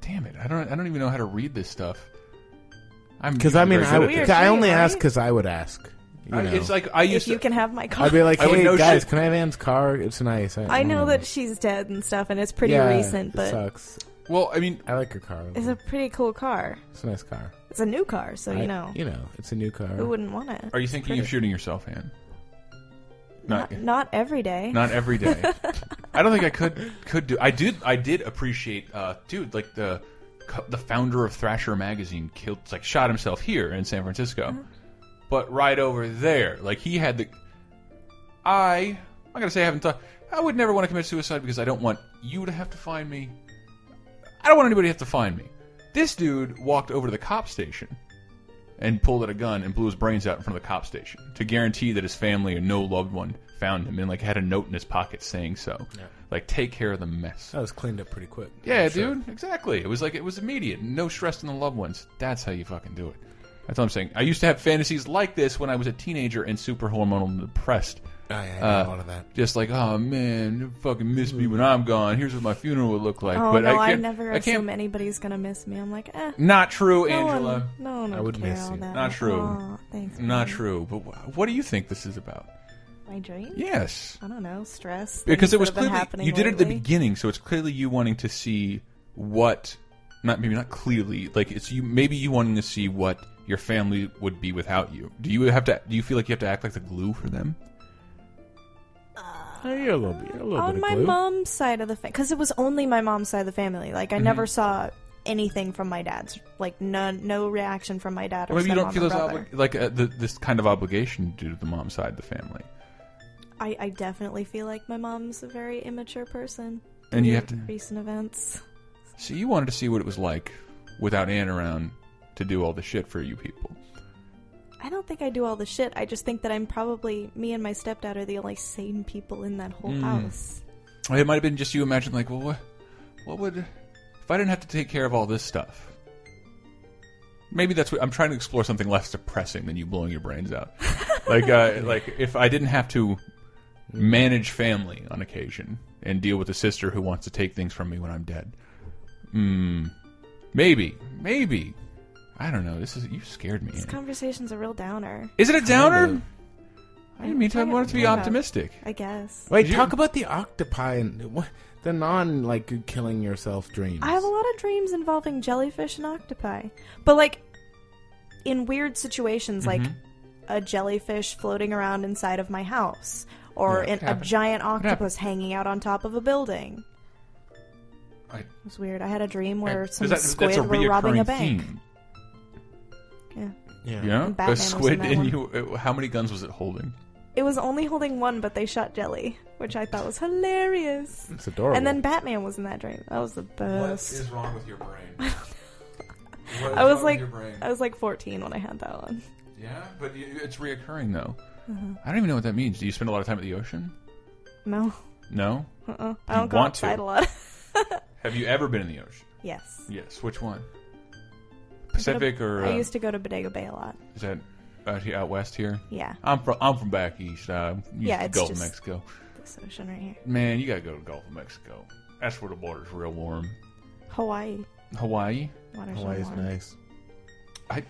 Damn it! I don't even know how to read this stuff. Because I mean, very good at Weird this. I only dream, ask right? because I would ask. You know. It's like I used If you to. can have my car. I'd be like, I would "Hey know guys, shit. can I have Anne's car? It's nice." I know that she's dead and stuff, and it's pretty yeah, recent, it but sucks. Well, I mean, I like her car. it's a pretty cool car. It's a nice car. It's a new car, so you know, it's a new car. who wouldn't want it? are you It's thinking pretty. of shooting yourself, Ann? Not every day. Not every day. I don't think I could do. I did appreciate, dude, like the founder of Thrasher magazine shot himself here in San Francisco, but right over there, like he had the. I'm gonna say I haven't thought. I would never want to commit suicide because I don't want you to have to find me. I don't want anybody to have to find me. This dude walked over to the cop station and pulled out a gun and blew his brains out in front of the cop station to guarantee that his family or no loved one found him, and like had a note in his pocket saying so. Yeah. Like, take care of the mess. That was cleaned up pretty quick. Yeah, I'm sure. dude, exactly. It was immediate. No stress on the loved ones. That's how you fucking do it. That's what I'm saying. I used to have fantasies like this when I was a teenager and super hormonal and depressed. I had a lot of that. Just like, oh man, you fucking miss me when I'm gone. Here's what my funeral would look like. Oh but no, I I can't, never I can't. assume anybody's gonna miss me. I'm like, Not true, no Angela. one, no one I would would care miss all you. that. Not true. Aw, thanks. Not man. true. But what do you think this is about? My dream? Yes. I don't know. Stress. Because it things was that have been clearly happening you did it at the lately. beginning, so it's clearly you wanting to see what, not clearly, like it's you maybe you wanting to see what your family would be without you. Do you feel like you have to act like the glue for them? You're a little bit On of my glue. mom's side of the family, because it was only my mom's side of the family. Like I never saw anything from my dad's. Like no reaction from my dad or Maybe you don't stepmom feel or as brother. this kind of obligation due to the mom side of the family, I definitely feel like my mom's a very immature person. and you due have to. recent events. So you wanted to see what it was like without Anne around to do all the shit for you people. I don't think I do all the shit. I just think that I'm probably me and my stepdad are the only sane people in that whole house. It might have been just you imagine like, well, what would if I didn't have to take care of all this stuff? Maybe that's what I'm trying to explore, something less depressing than you blowing your brains out. like if I didn't have to manage family on occasion and deal with a sister who wants to take things from me when I'm dead. Maybe. I don't know. You scared me. This Ann. conversation's a real downer. Is it a downer? of. I didn't mean to. I wanted to be optimistic. I guess. Wait, Did you- talk about the octopi and the killing yourself dreams. I have a lot of dreams involving jellyfish and octopi. But, like, in weird situations, like a jellyfish floating around inside of my house, or Yeah, a giant octopus hanging out on top of a building. It was weird. I had a dream where some that's squid a were robbing a reoccurring bank. theme. Yeah. Yeah, And a Batman was in squid that in one. you. How many guns was it holding? It was only holding one, but they shot Jelly, which I thought was hilarious. It's adorable. And then Batman was in that dream. That was the best. wrong with your brain? I was like 14 when I had that one. Yeah, but it's reoccurring though. Uh-huh. I don't even know what that means. Do you spend a lot of time at the ocean? No. No. I don't go want outside to? a lot. Have you ever been in the ocean? Yes. Yes. Which one? Pacific or? I used to go to Bodega Bay a lot. Is that out west here? Yeah. I'm from back east. Yeah, it's Gulf of just Mexico. this ocean right here. Man, you gotta go to Gulf of Mexico. That's where the water's real warm. Hawaii. Hawaii. Water's Hawaii's warm. nice. I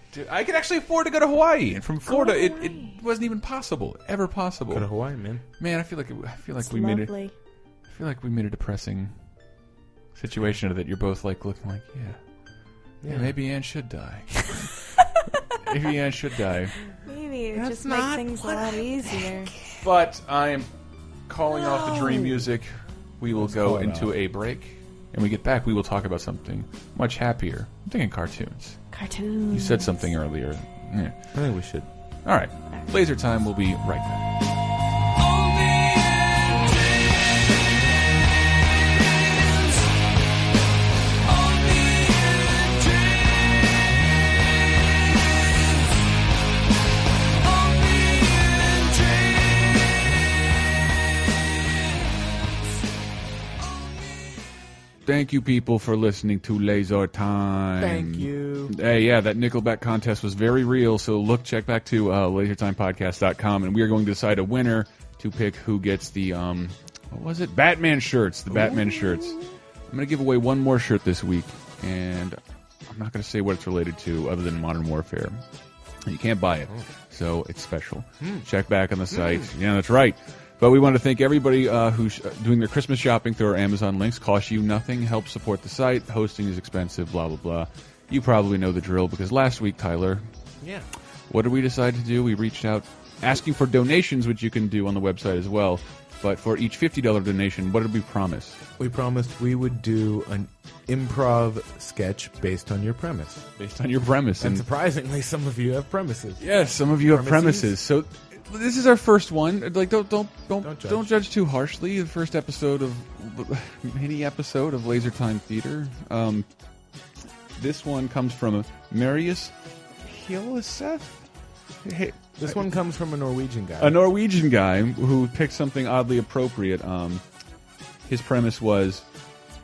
could actually afford to go to Hawaii, and from Florida, to it Hawaii. wasn't even possible, ever possible. Go to Hawaii, man. Man, I feel like It's we made it. lovely. I feel like we made a depressing situation of that. You're both like looking like, yeah, maybe Anne should die. Maybe Anne should die. Maybe it would just make things a lot easier. But I am calling off the dream music. We will go call it into off. a break. And when we get back, we will talk about something much happier. I'm thinking cartoons. Cartoons. You said something earlier. Yeah. I think we should. All right. Laser time. We'll be right back. Thank you, people, for listening to Laser Time. Thank you. Hey, yeah, that Nickelback contest was very real. So check back to lasertimepodcast.com, and we are going to decide a winner to pick who gets the what was it? Batman shirts. The Batman shirts. I'm going to give away one more shirt this week, and I'm not going to say what it's related to, other than Modern Warfare. You can't buy it, so it's special. Check back on the site. Yeah, that's right. But we want to thank everybody who's doing their Christmas shopping through our Amazon links. Costs you nothing. Help support the site. Hosting is expensive, blah, blah, blah. You probably know the drill, because last week, Tyler, Yeah. what did we decide to do? We reached out asking for donations, which you can do on the website as well. But for each $50 donation, what did we promise? We promised we would do an improv sketch based on your premise. Based on your premise. And surprisingly, some of you have premises. Yes, some of you have premises. So this is our first one. Like, don't judge too harshly. The first episode of mini episode of Laser Time Theater. This one comes from Marius Hilseth. Hey, This one comes from a Norwegian guy. a Norwegian guy who picked something oddly appropriate. His premise was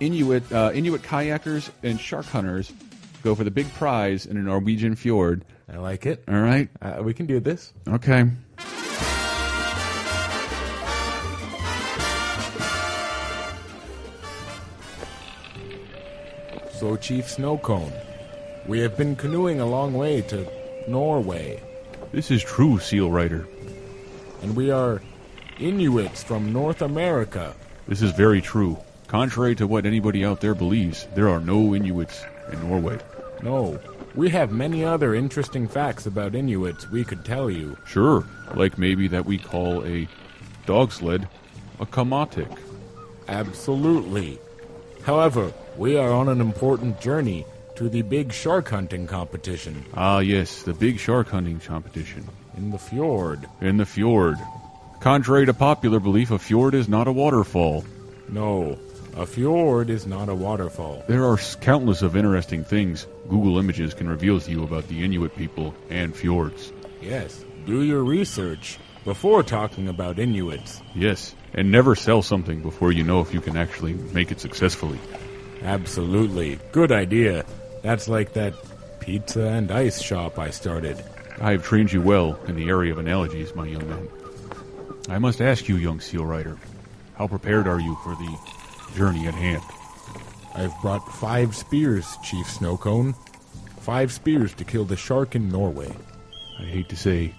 Inuit kayakers and shark hunters go for the big prize in a Norwegian fjord. I like it. All right. We can do this. Okay. So, Chief Snowcone, we have been canoeing a long way to Norway, This is true, Seal Rider. and we are Inuits from North America. This is very true. Contrary to what anybody out there believes, there are no Inuits in Norway. No, we have many other interesting facts about Inuits we could tell you. Sure, like maybe that we call a dog sled a kamatik. Absolutely. However, we are on an important journey to the big shark hunting competition Ah, yes, the big shark hunting competition. in the fjord. In the fjord. Contrary to popular belief, a fjord is not a waterfall. No, a fjord is not a waterfall. There are countless of interesting things Google Images can reveal to you about the Inuit people and fjords. Yes, do your research before talking about Inuits. Yes, and never sell something before you know if you can actually make it successfully. Absolutely. Good idea. That's like that pizza and ice shop I started. I have trained you well in the area of analogies, my young man. I must ask you, young Seal Rider, how prepared are you for the journey at hand? I've brought 5 spears, Chief Snowcone. 5 spears to kill the shark in Norway. I hate to say,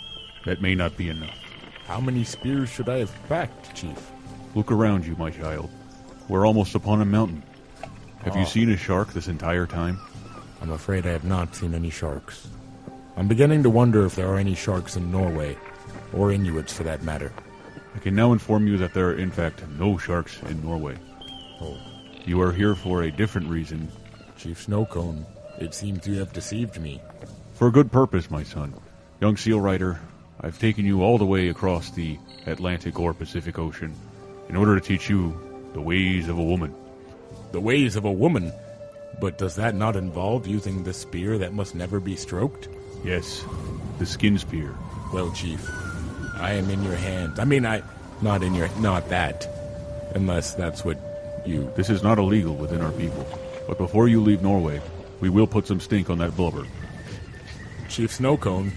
that may not be enough. How many spears should I have packed, Chief? Look around you, my child. We're almost upon a mountain. Have you seen a shark this entire time? I'm afraid I have not seen any sharks. I'm beginning to wonder if there are any sharks in Norway, or Inuits for that matter. I can now inform you that there are, in fact, no sharks in Norway. Oh, You are here for a different reason. Chief Snowcone, it seems you have deceived me. For a good purpose, my son. Young Seal Rider, I've taken you all the way across the Atlantic or Pacific Ocean in order to teach you the ways of a woman. The ways of a woman? But does that not involve using the spear that must never be stroked? Yes, the skin spear. Well, Chief, I am in your hands. I mean, not that. Unless that's what you... This is not illegal within our people. But before you leave Norway, we will put some stink on that blubber. Chief Snowcone.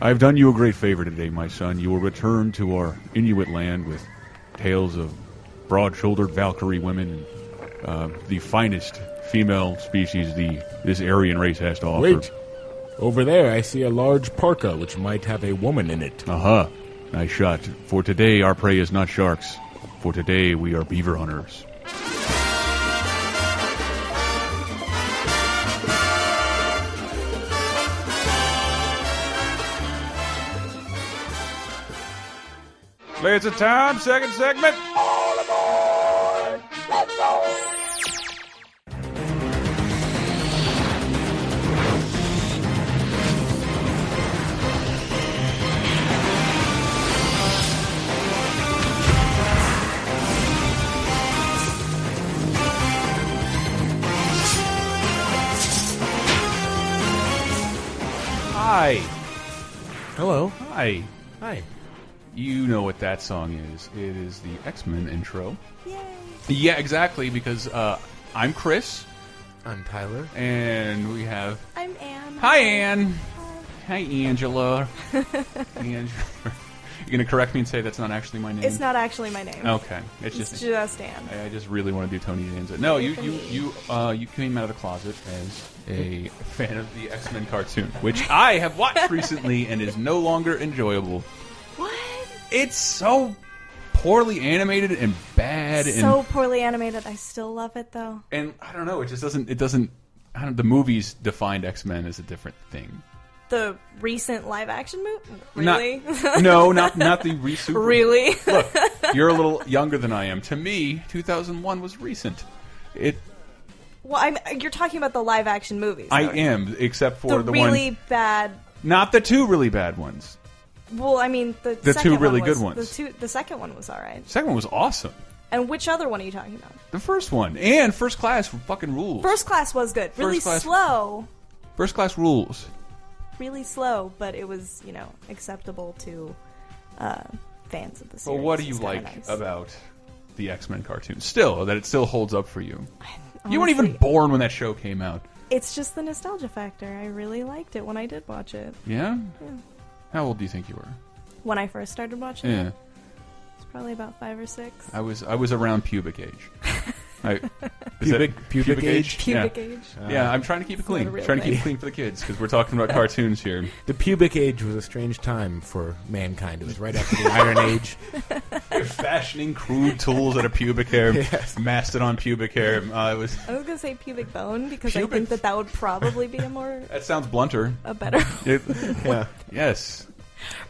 I've done you a great favor today, my son. You will return to our Inuit land with tales of broad-shouldered Valkyrie women, the finest female species this Aryan race has to offer. Wait. Over there, I see a large parka, which might have a woman in it. Aha. Nice shot. For today, our prey is not sharks. For today, we are beaver hunters. It's a time, second segment. All aboard! Let's go! Hi. Hello. Hi. Hi. You know what that song is. It is the X-Men intro. Yay! Yeah, exactly, because I'm Chris. I'm Tyler. And we have... I'm Anne. Hi, Anne. Hi, Angela. Angela. You're going to correct me and say that's not actually my name? It's not actually my name. Okay. It's just Anne. I just really want to do Tony Danza. No, you came out of the closet as a fan of the X-Men cartoon, which I have watched recently and is no longer enjoyable. What? It's so poorly animated and bad. So poorly animated. I still love it, though. And I don't know. It just doesn't. It doesn't. I don't, the movies defined X-Men as a different thing. The recent live-action movie? Really? Not the recent. Really? Look, you're a little younger than I am. To me, 2001 was recent. Well, you're talking about the live-action movies. I am, except for the really one, bad. Not the two really bad ones. Well, I mean, the two really good good ones. The second one was all right. The second one was awesome. And which other one are you talking about? The first one. And First Class fucking rules. First Class was good. Really slow. First Class rules. Really slow, but it was, acceptable to fans of the series. Well, what do you like about the X-Men cartoon? Still, that it still holds up for you. Honestly, you weren't even born when that show came out. It's just the nostalgia factor. I really liked it when I did watch it. Yeah? Yeah. How old do you think you were? When I first started watching it? It's probably about 5 or 6. I was around pubic age. Pubic age? Pubic age. Yeah, I'm trying to keep it clean. Trying to keep it clean for the kids, because we're talking about cartoons here. The pubic age was a strange time for mankind. It was right after the Iron Age. They're fashioning crude tools out of pubic hair, mastodon pubic hair. I was going to say pubic bone, because I think that would probably be a more... That sounds blunter. A better... Yeah. Yes.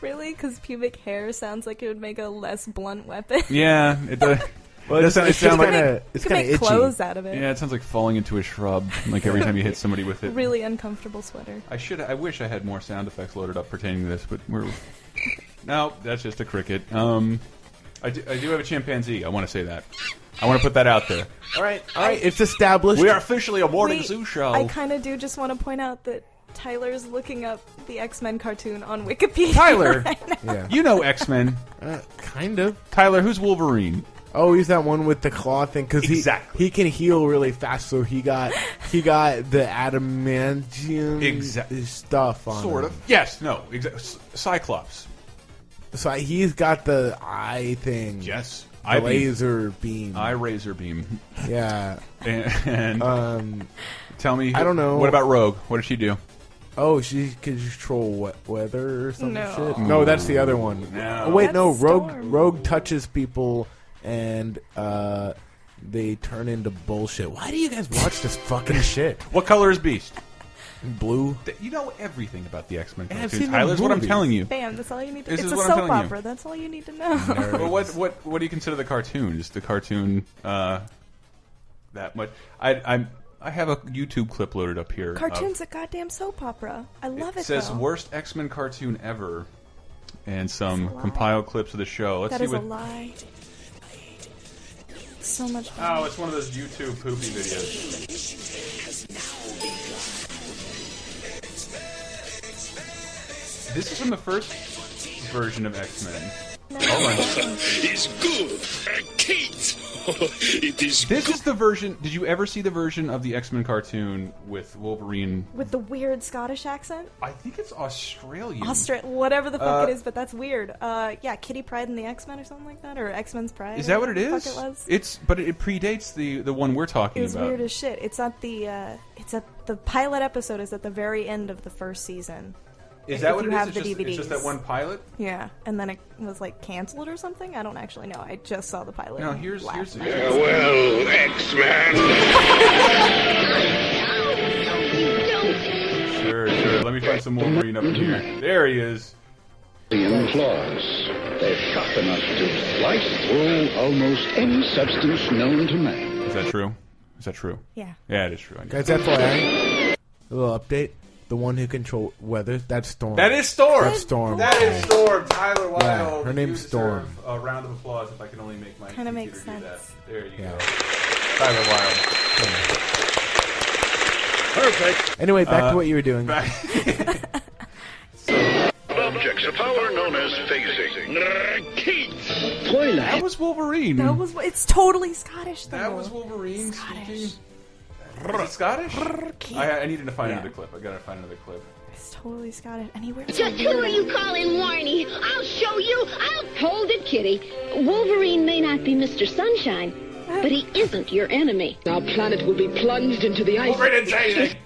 Really? Because pubic hair sounds like it would make a less blunt weapon. Yeah, it does. Well, it sounds kind of itchy. Clothes out of it. Yeah, it sounds like falling into a shrub. Like every time you hit somebody with it. Really uncomfortable sweater. I wish I had more sound effects loaded up pertaining to this, but no, that's just a cricket. I do have a chimpanzee. I want to say that. I want to put that out there. All right. It's established. We are officially a morning zoo show. I kind of do just want to point out that Tyler's looking up the X-Men cartoon on Wikipedia. Tyler, right now. Yeah. You know X-Men. Kind of. Tyler, who's Wolverine? Oh, he's that one with the claw thing, because he can heal really fast. So he got the adamantium stuff on sort him. of. Yes. No. Cyclops. So he's got the eye thing. Yes. The laser beam. Eye razor beam. Yeah. And tell me. I don't know. What about Rogue? What did she do? Oh, she can control weather or some shit. No. No, that's the other one. No. Oh, wait, That's no. Storm. Rogue touches people and they turn into bullshit. Why do you guys watch this fucking shit? What color is Beast? Blue. You know everything about the X-Men I've cartoons. seen the Tyler, is what I'm movies. telling you. Bam, that's all you need to This It's is a what I'm soap telling you. opera. That's all you need to know. Well, what do you consider the cartoon? Just the cartoon? that much. I have a YouTube clip loaded up here. Cartoon's a goddamn soap opera. I love it. It says though. worst X-Men cartoon ever, and some compiled clips of the show. Let's that see is what. a lie. So much fun. Oh, it's one of those YouTube poopy videos. This is from the first version of X-Men. No. It's good. Kate. It is. This is the version. Did you ever see the version of the X-Men cartoon with Wolverine? With the weird Scottish accent? I think it's Australian. Whatever the fuck it is, but that's weird. Yeah, Kitty Pryde and the X-Men or something like that, or X-Men's Pride. Is that what it is? Fuck it was. But it predates the one we're talking It was about. weird as shit. It's at the pilot episode is at the very end of the first season. Is that if what you it is? have It's the just, DVDs. it's just that one pilot? Yeah, and then it was like canceled or something. I don't actually know. I just saw the pilot. No, here's Well, X-Men. Sure. Let me find some Wolverine up in here. There he is. Claws. They're sharp enough to slice through almost any substance known to man. Is that true? Is that true? Yeah. Yeah, it is true. I know. Guys, FYI, a little update. The one who controls weather, that's Storm. That is Storm. That's Storm. That is Storm. Tyler Wilde. Yeah, her name's You Storm. deserve a round of applause if I can only make my Kinda computer makes do that. sense. There you Yeah. go. Tyler Wilde. Perfect. Anyway, back to what you were doing. Objects of power known as phasing. Kate. That was Wolverine. It's totally Scottish though. That was Wolverine Scottish. speaking. Is it Scottish? Kate. I needed to find another clip. I gotta find another clip. It's totally Scottish. Anywhere. Just who are you calling Warnie? I'll show you. I'll hold it, Kitty. Wolverine may not be Mr. Sunshine, but he isn't your enemy. Our planet will be plunged into the ice. Wolverine didn't say anything.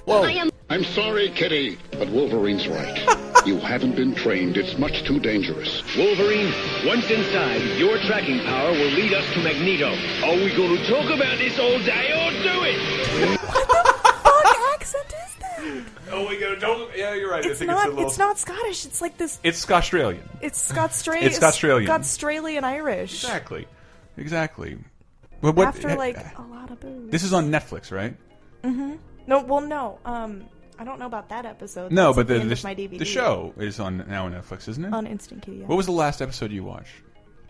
I am. I'm sorry, Kitty, but Wolverine's right. You haven't been trained. It's much too dangerous. Wolverine, once inside, your tracking power will lead us to Magneto. Are we going to talk about this all day or do it? What accent is that? Oh, we go. Don't. Yeah, you're right. I It's think not. it's a little. It's not Scottish. It's like this. It's Scaustralian. It's Scots-Australian. It's Scaustralian. Scots-Australian Irish. Exactly. But what? After like a lot of booze. This is on Netflix, right? No, well, no. I don't know about that episode. No, That's but at the end of my DVD. the show is on now on Netflix, isn't it? On Instant Queue. Yeah. What was the last episode you watched?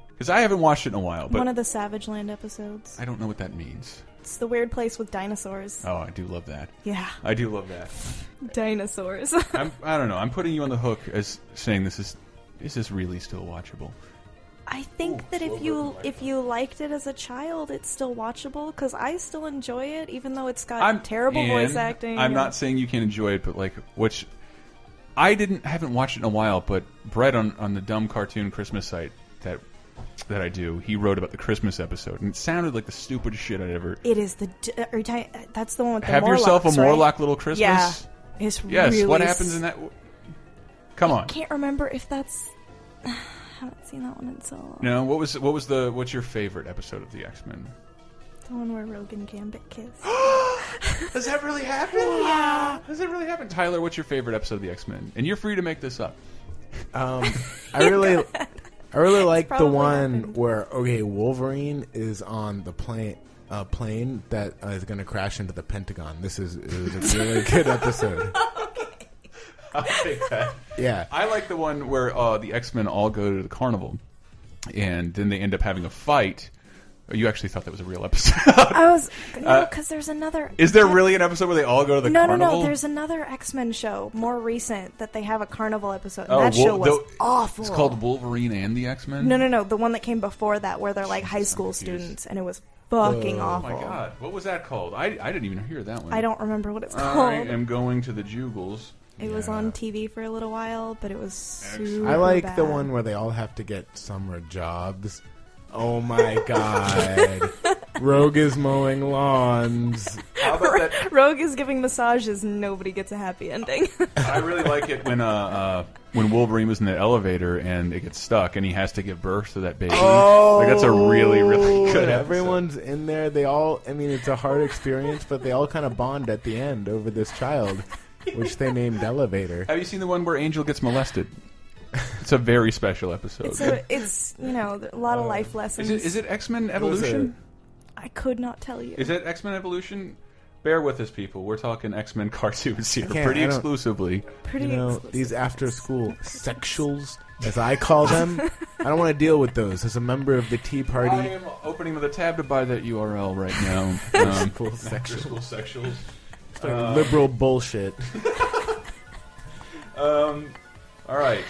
Because I haven't watched it in a while. But One of the Savage Land episodes. I don't know what that means. It's the weird place with dinosaurs. Oh, I do love that. Yeah, I do love that. dinosaurs. I don't know. I'm putting you on the hook as saying is this really still watchable? I think that if you liked it as a child, it's still watchable because I still enjoy it, even though it's got terrible voice acting. I'm not saying you can't enjoy it, but like I haven't watched it in a while. But Brett on the dumb cartoon Christmas site that I do, he wrote about the Christmas episode, and it sounded like the stupidest shit I'd ever. It is that's the one with the Have yourself a Morlocks, right? Morlock little Christmas. Yeah, it's yes. really What happens in that? Come on. I can't remember if that's. I haven't seen that one in so long. No, what's your favorite episode of the X-Men? The one where Rogue and Gambit kiss. Does that really happen? Yeah. Does that really happen? Tyler, what's your favorite episode of the X-Men? And you're free to make this up. I really like the probably one happened. where Wolverine is on the plane that is going to crash into the Pentagon. It was a really good episode. I'll take that. Yeah, I like the one where the X-Men all go to the carnival, and then they end up having a fight. Oh, you actually thought that was a real episode. Because there's another. Is there really an episode where they all go to the carnival? No. There's another X-Men show, more recent, that they have a carnival episode. And that show was awful. It's called Wolverine and the X-Men? No. The one that came before that, where they're like high school students, and it was fucking awful. Oh my god, what was that called? I didn't even hear that one. I don't remember what it's I called. am going to the Jugles. It was on TV for a little while, but it was super I like bad. the one where they all have to get summer jobs. Oh my god. Rogue is mowing lawns. How about that? Rogue is giving massages and nobody gets a happy ending. I really like it when Wolverine was in the elevator and it gets stuck and he has to give birth to that baby. Oh, like that's a really, really good episode. Everyone's in there. They all, it's a hard experience, but they all kind of bond at the end over this child, which they named Elevator. Have you seen the one where Angel gets molested? It's a very special episode. It's a lot of life lessons. Is it X-Men Evolution? I could not tell you. Is it X-Men Evolution? Bear with us, people. We're talking X-Men cartoons here, I pretty don't- exclusively. Pretty You know, exclusive. these after-school sexuals, as I call them, I don't want to deal with those. As a member of the Tea I Party, am opening the tab to buy that URL right now. School After-school sexuals. it's like liberal bullshit. All right.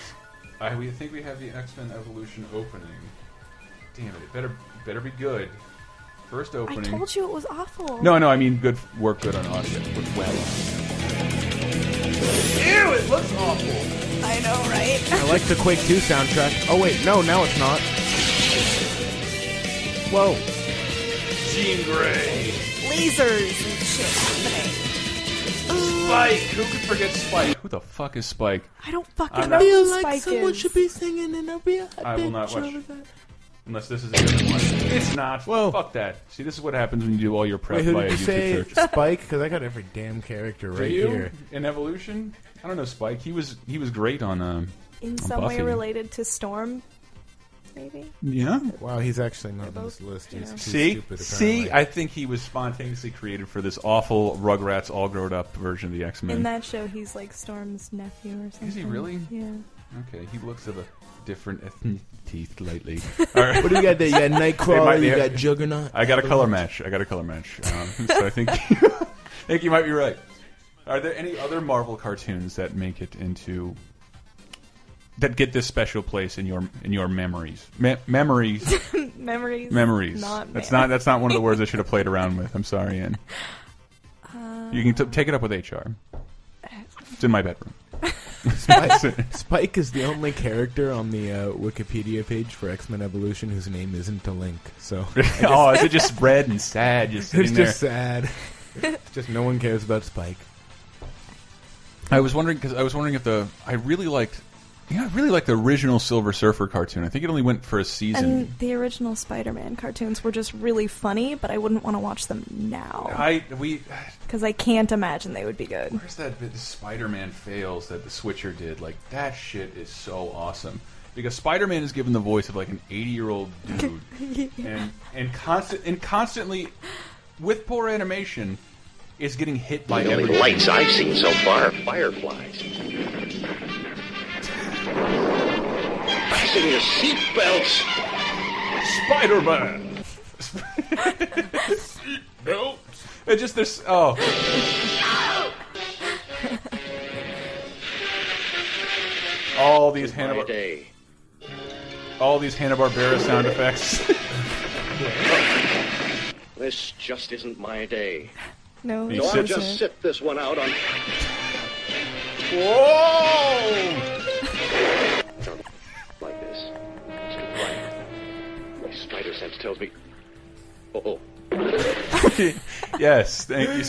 We think we have the X-Men Evolution opening. Damn it! It better be good. First I opening. told you it was awful. No, I mean good work, good on audio. Work well. Ew! It looks awful. I know, right? I like the Quake 2 soundtrack. Oh wait, no, now it's not. Whoa. Jean Grey. Lasers and shit happening. Spike. Who could forget Spike? Who the fuck is Spike? I don't fucking I'm know not- who Feel like Spike someone is. should be singing and I'll be a I will not bitch watch. over that. Unless this is a different one. It's not. Whoa. Fuck that. See, this is what happens when you do all your prep Wait, who via did you YouTube say? search. Spike? Because I got every damn character For right you, here. in Evolution? I don't know Spike. He was great on In on some way Buffy. related to Storm, maybe? Yeah. Wow, he's actually not on They're this both, list. you He's know. too See, stupid, see, apparently. I think he was spontaneously created for this awful Rugrats all grown up version of the X-Men. In that show, he's like Storm's nephew or something. Is he really? Yeah. Okay, he looks of a different ethnicity slightly. All right. What do you got there? You got It might Nightcrawler, be- you got Juggernaut. I got a color match. So I think I think you might be right. Are there any other Marvel cartoons that make it into that get this special place in your memories? Memories. Memories. That's not one of the words I should have played around with. I'm sorry, Ann. You can take it up with HR. It's in my bedroom. Spike is the only character on the Wikipedia page for X-Men Evolution whose name isn't a link. So Oh, is it just red and sad just sitting it's there? just sad. It's just no one cares about Spike. I was wondering if I really liked the original Silver Surfer cartoon. I think it only went for a season. And the original Spider-Man cartoons were just really funny, but I wouldn't want to watch them now. Because I can't imagine they would be good. Where's that bit? Spider-Man fails that the Switcher did. Like that shit is so awesome because Spider-Man is given the voice of like an 80-year-old dude, and constantly with poor animation is getting hit by The only everything. lights I've seen so far are fireflies. Fasten your seatbelts. Spider-Man. Seatbelts. It just this. Oh. All these My day. Hanna-Barbera sound effects. This just isn't my day. No, You So I'll sit- just sit this one out on. Whoa! Like this. Just right. My spider sense tells me. Oh. Yes, thank you.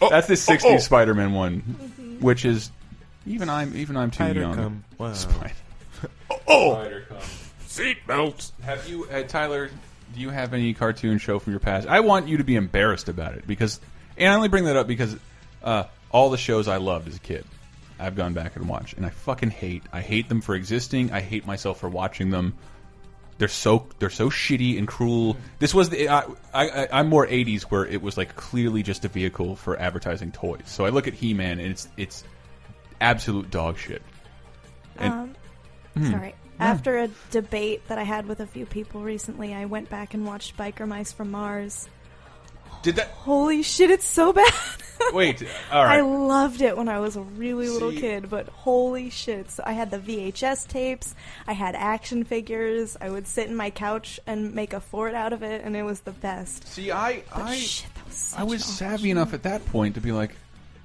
That's the '60s Spider-Man one, which is even I'm too Spider young. come. Wow. Spider. Spider come. Seatbelts. Have you, Tyler? Do you have any cartoon show from your past? I want you to be embarrassed about it because, and I only bring that up because all the shows I loved as a kid, I've gone back and watched, and I fucking hate. I hate them for existing. I hate myself for watching them. They're so shitty and cruel. This was I'm more '80s where it was like clearly just a vehicle for advertising toys. So I look at He-Man and it's absolute dog shit. And, Sorry. After a debate that I had with a few people recently, I went back and watched Biker Mice from Mars. did that? Holy shit, it's so bad. Wait, all right. I loved it when I was a really little See- kid, but holy shit. So I had the VHS tapes, I had action figures, I would sit in my couch and make a fort out of it, and it was the best. See, But shit, that was such I was an awful savvy show. enough at that point to be like,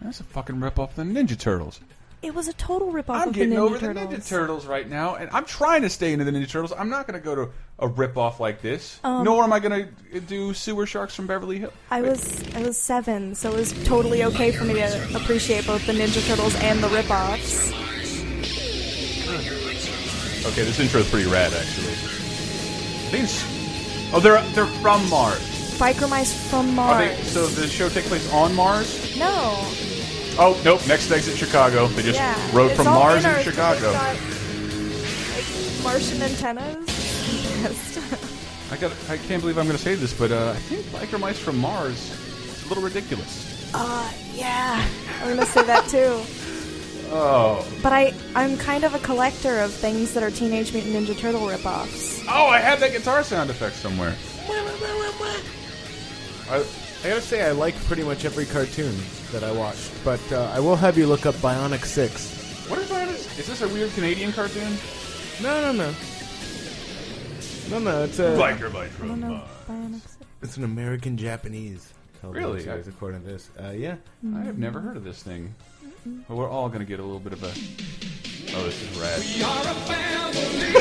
that's a fucking ripoff of the Ninja Turtles. It was a total ripoff I'm of the getting Ninja over Turtles. the Ninja Turtles right now, and I'm trying to stay into the Ninja Turtles. I'm not going to go to a ripoff like this, nor am I going to do Sewer Sharks from Beverly Hills. I was 7, so it was totally okay for me to appreciate both the Ninja Turtles and the ripoffs. Okay, this intro is pretty rad, actually. I think it's, they're from Mars. Biker Mice from Are Mars. they, so the show takes place on Mars? No. Oh, nope. Next exit, Chicago. They just Yeah. rode It's from all Mars in into Earth, but Chicago. they've got, like, Martian antennas. Best. I can't believe I'm going to say this, but I think Biker Mice from Mars is a little ridiculous. Yeah. I'm gonna say that too. Oh. But I'm kind of a collector of things that are Teenage Mutant Ninja Turtle ripoffs. Oh, I have that guitar sound effect somewhere. I gotta say, I like pretty much every cartoon that I watched, but I will have you look up Bionic 6. What is Bionic? Is this a weird Canadian cartoon? No. No, it's a... Biker Mice from Mars. Bionic 6. It's an American-Japanese television Really? series, according to this. Yeah. I have never heard of this thing. Well, we're all going to get a little bit of a... Oh, this is rad. We are a family.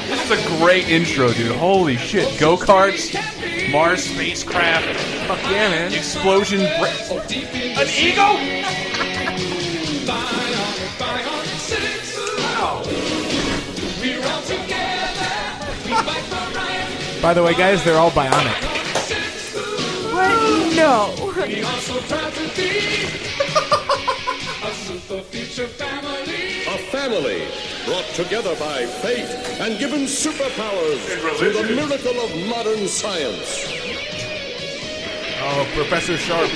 This is a great intro, dude. Holy shit. Go-karts, Mars spacecraft. Fuck yeah, man. Explosion. An eagle? Bionic 6. Wow. We're all together. We fight for right. By the way, guys, they're all bionic. What? No. We are so proud to be a super future family. A family brought together by fate and given superpowers through the miracle of modern science. Oh, Professor Sharp.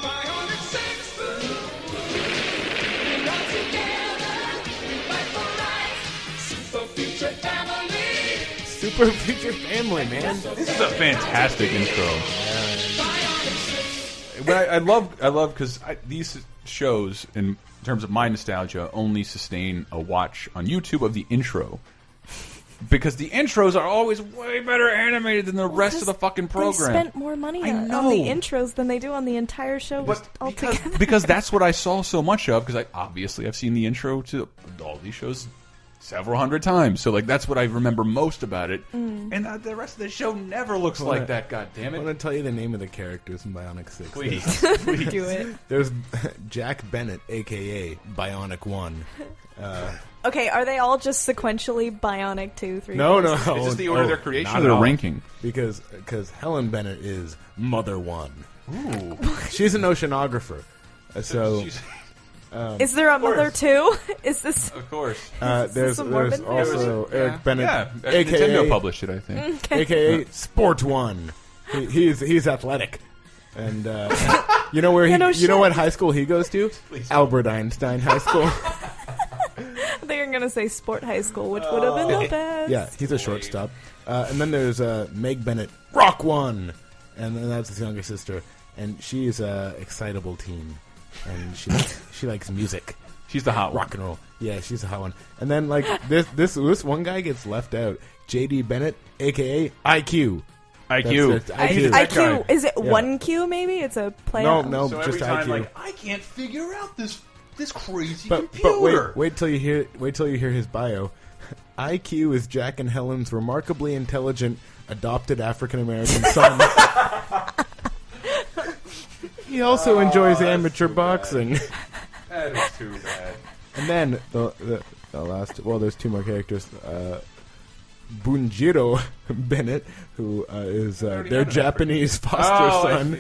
Bionic 6. We're all together. We fight for right. Super future family. Super Future Family, man. This is a fantastic intro. But I love because these shows, in terms of my nostalgia, only sustain a watch on YouTube of the intro. Because the intros are always way better animated than the rest of the fucking program. They spent more money on the intros than they do on the entire show altogether. Because that's what I saw so much of. Because I've seen the intro to all these shows several hundred times, so like that's what I remember most about it. And the rest of the show never looks like that. God damn it! I want to tell you the name of the characters in Bionic 6. Please, Please. Do it. There's Jack Bennett, aka Bionic 1. Okay, are they all just sequentially Bionic 2, 3? No. Is this the order of their creation not or their at all. ranking? Because Helen Bennett is Mother 1. Ooh, she's an oceanographer. So. Is there a Mother 2? Is this? Of course. There's also Eric Bennett, aka Nintendo published it, I think. Okay. AKA Sport 1. He's athletic, and you know where he? You know what high school he goes to? Please. Albert Einstein High School. I think you're gonna say Sport High School, which would have been the best. Yeah, he's a shortstop. And then there's Meg Bennett, Rock 1, and then that's his younger sister, and she's a excitable teen. And she likes music. She's the hot one. Rock and roll. Yeah, she's the hot one. And then like this one guy gets left out. JD Bennett, aka IQ. IQ. IQ. Is it 1Q maybe? It's a play. No, So just every time, IQ. like, I can't figure out this crazy But computer. wait till you hear his bio. IQ is Jack and Helen's remarkably intelligent adopted African American son. He also enjoys amateur boxing. That is too bad. And then the last, there's two more characters. Bunjiro Bennett, who is their Japanese foster son,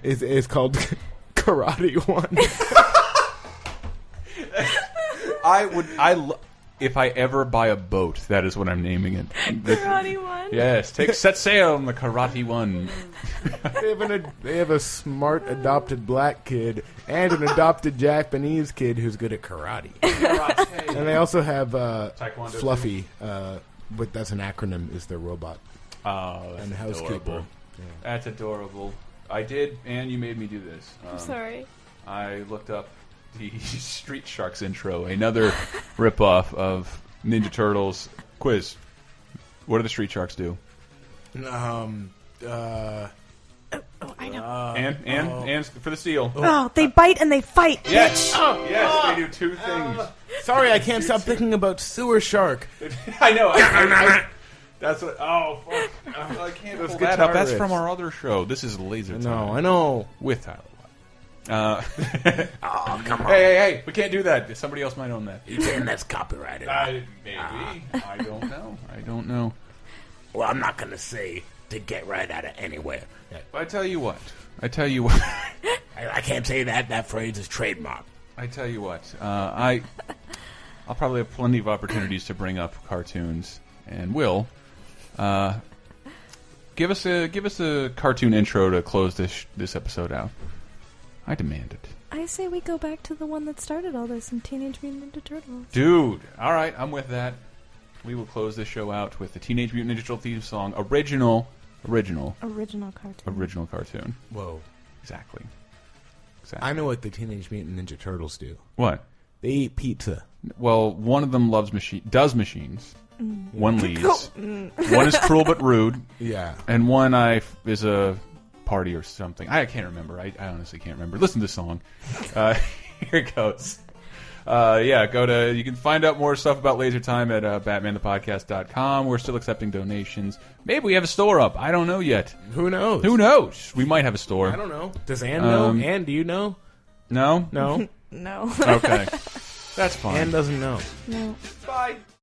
is called Karate One. If I ever buy a boat, that is what I'm naming it. Karate One. Yes, set sail on the Karate One. They have a smart adopted black kid and an adopted Japanese kid who's good at karate. And they also have Fluffy, but that's an acronym, is their robot. Oh, and housekeeper. Yeah. That's adorable. I did, and you made me do this. I'm sorry. I looked up the Street Sharks intro, another ripoff of Ninja Turtles. Quiz. What do the Street Sharks do? I know. And for the steal. Oh, they bite and they fight. Yes. Bitch. Yes, they do two things. Sorry, I can't stop thinking about Sewer Shark. I know. That's what. Oh, fuck. I can't pull that up. That's from our other show. This is Laser Time. I know. With Tyler. Oh, come on. Hey, we can't do that. Somebody else might own that. You're saying that's copyrighted. Maybe. I don't know. Well, I'm not going to say to get right out of anywhere. But I tell you what. I can't say that. That phrase is trademark. I tell you what. I I'll probably have plenty of opportunities to bring up cartoons, and will. Give us a cartoon intro to close this episode out. I demand it. I say we go back to the one that started all this in Teenage Mutant Ninja Turtles. Dude, all right, I'm with that. We will close this show out with the Teenage Mutant Ninja Turtle theme song, original cartoon. Whoa. Exactly. I know what the Teenage Mutant Ninja Turtles do. What? They eat pizza. Well, one of them does machines. One leads. One is cruel but rude. Yeah. And one is a party or something. I can't remember. I honestly can't remember. Listen to this song. Here it goes. You can find out more stuff about Laser Time at batmanthepodcast.com. We're still accepting donations. Maybe we have a store up. I don't know yet. Who knows? Who knows? We might have a store. I don't know. Does Ann know? Ann, do you know? No? No? No. Okay. That's fine. Ann doesn't know. No. Bye.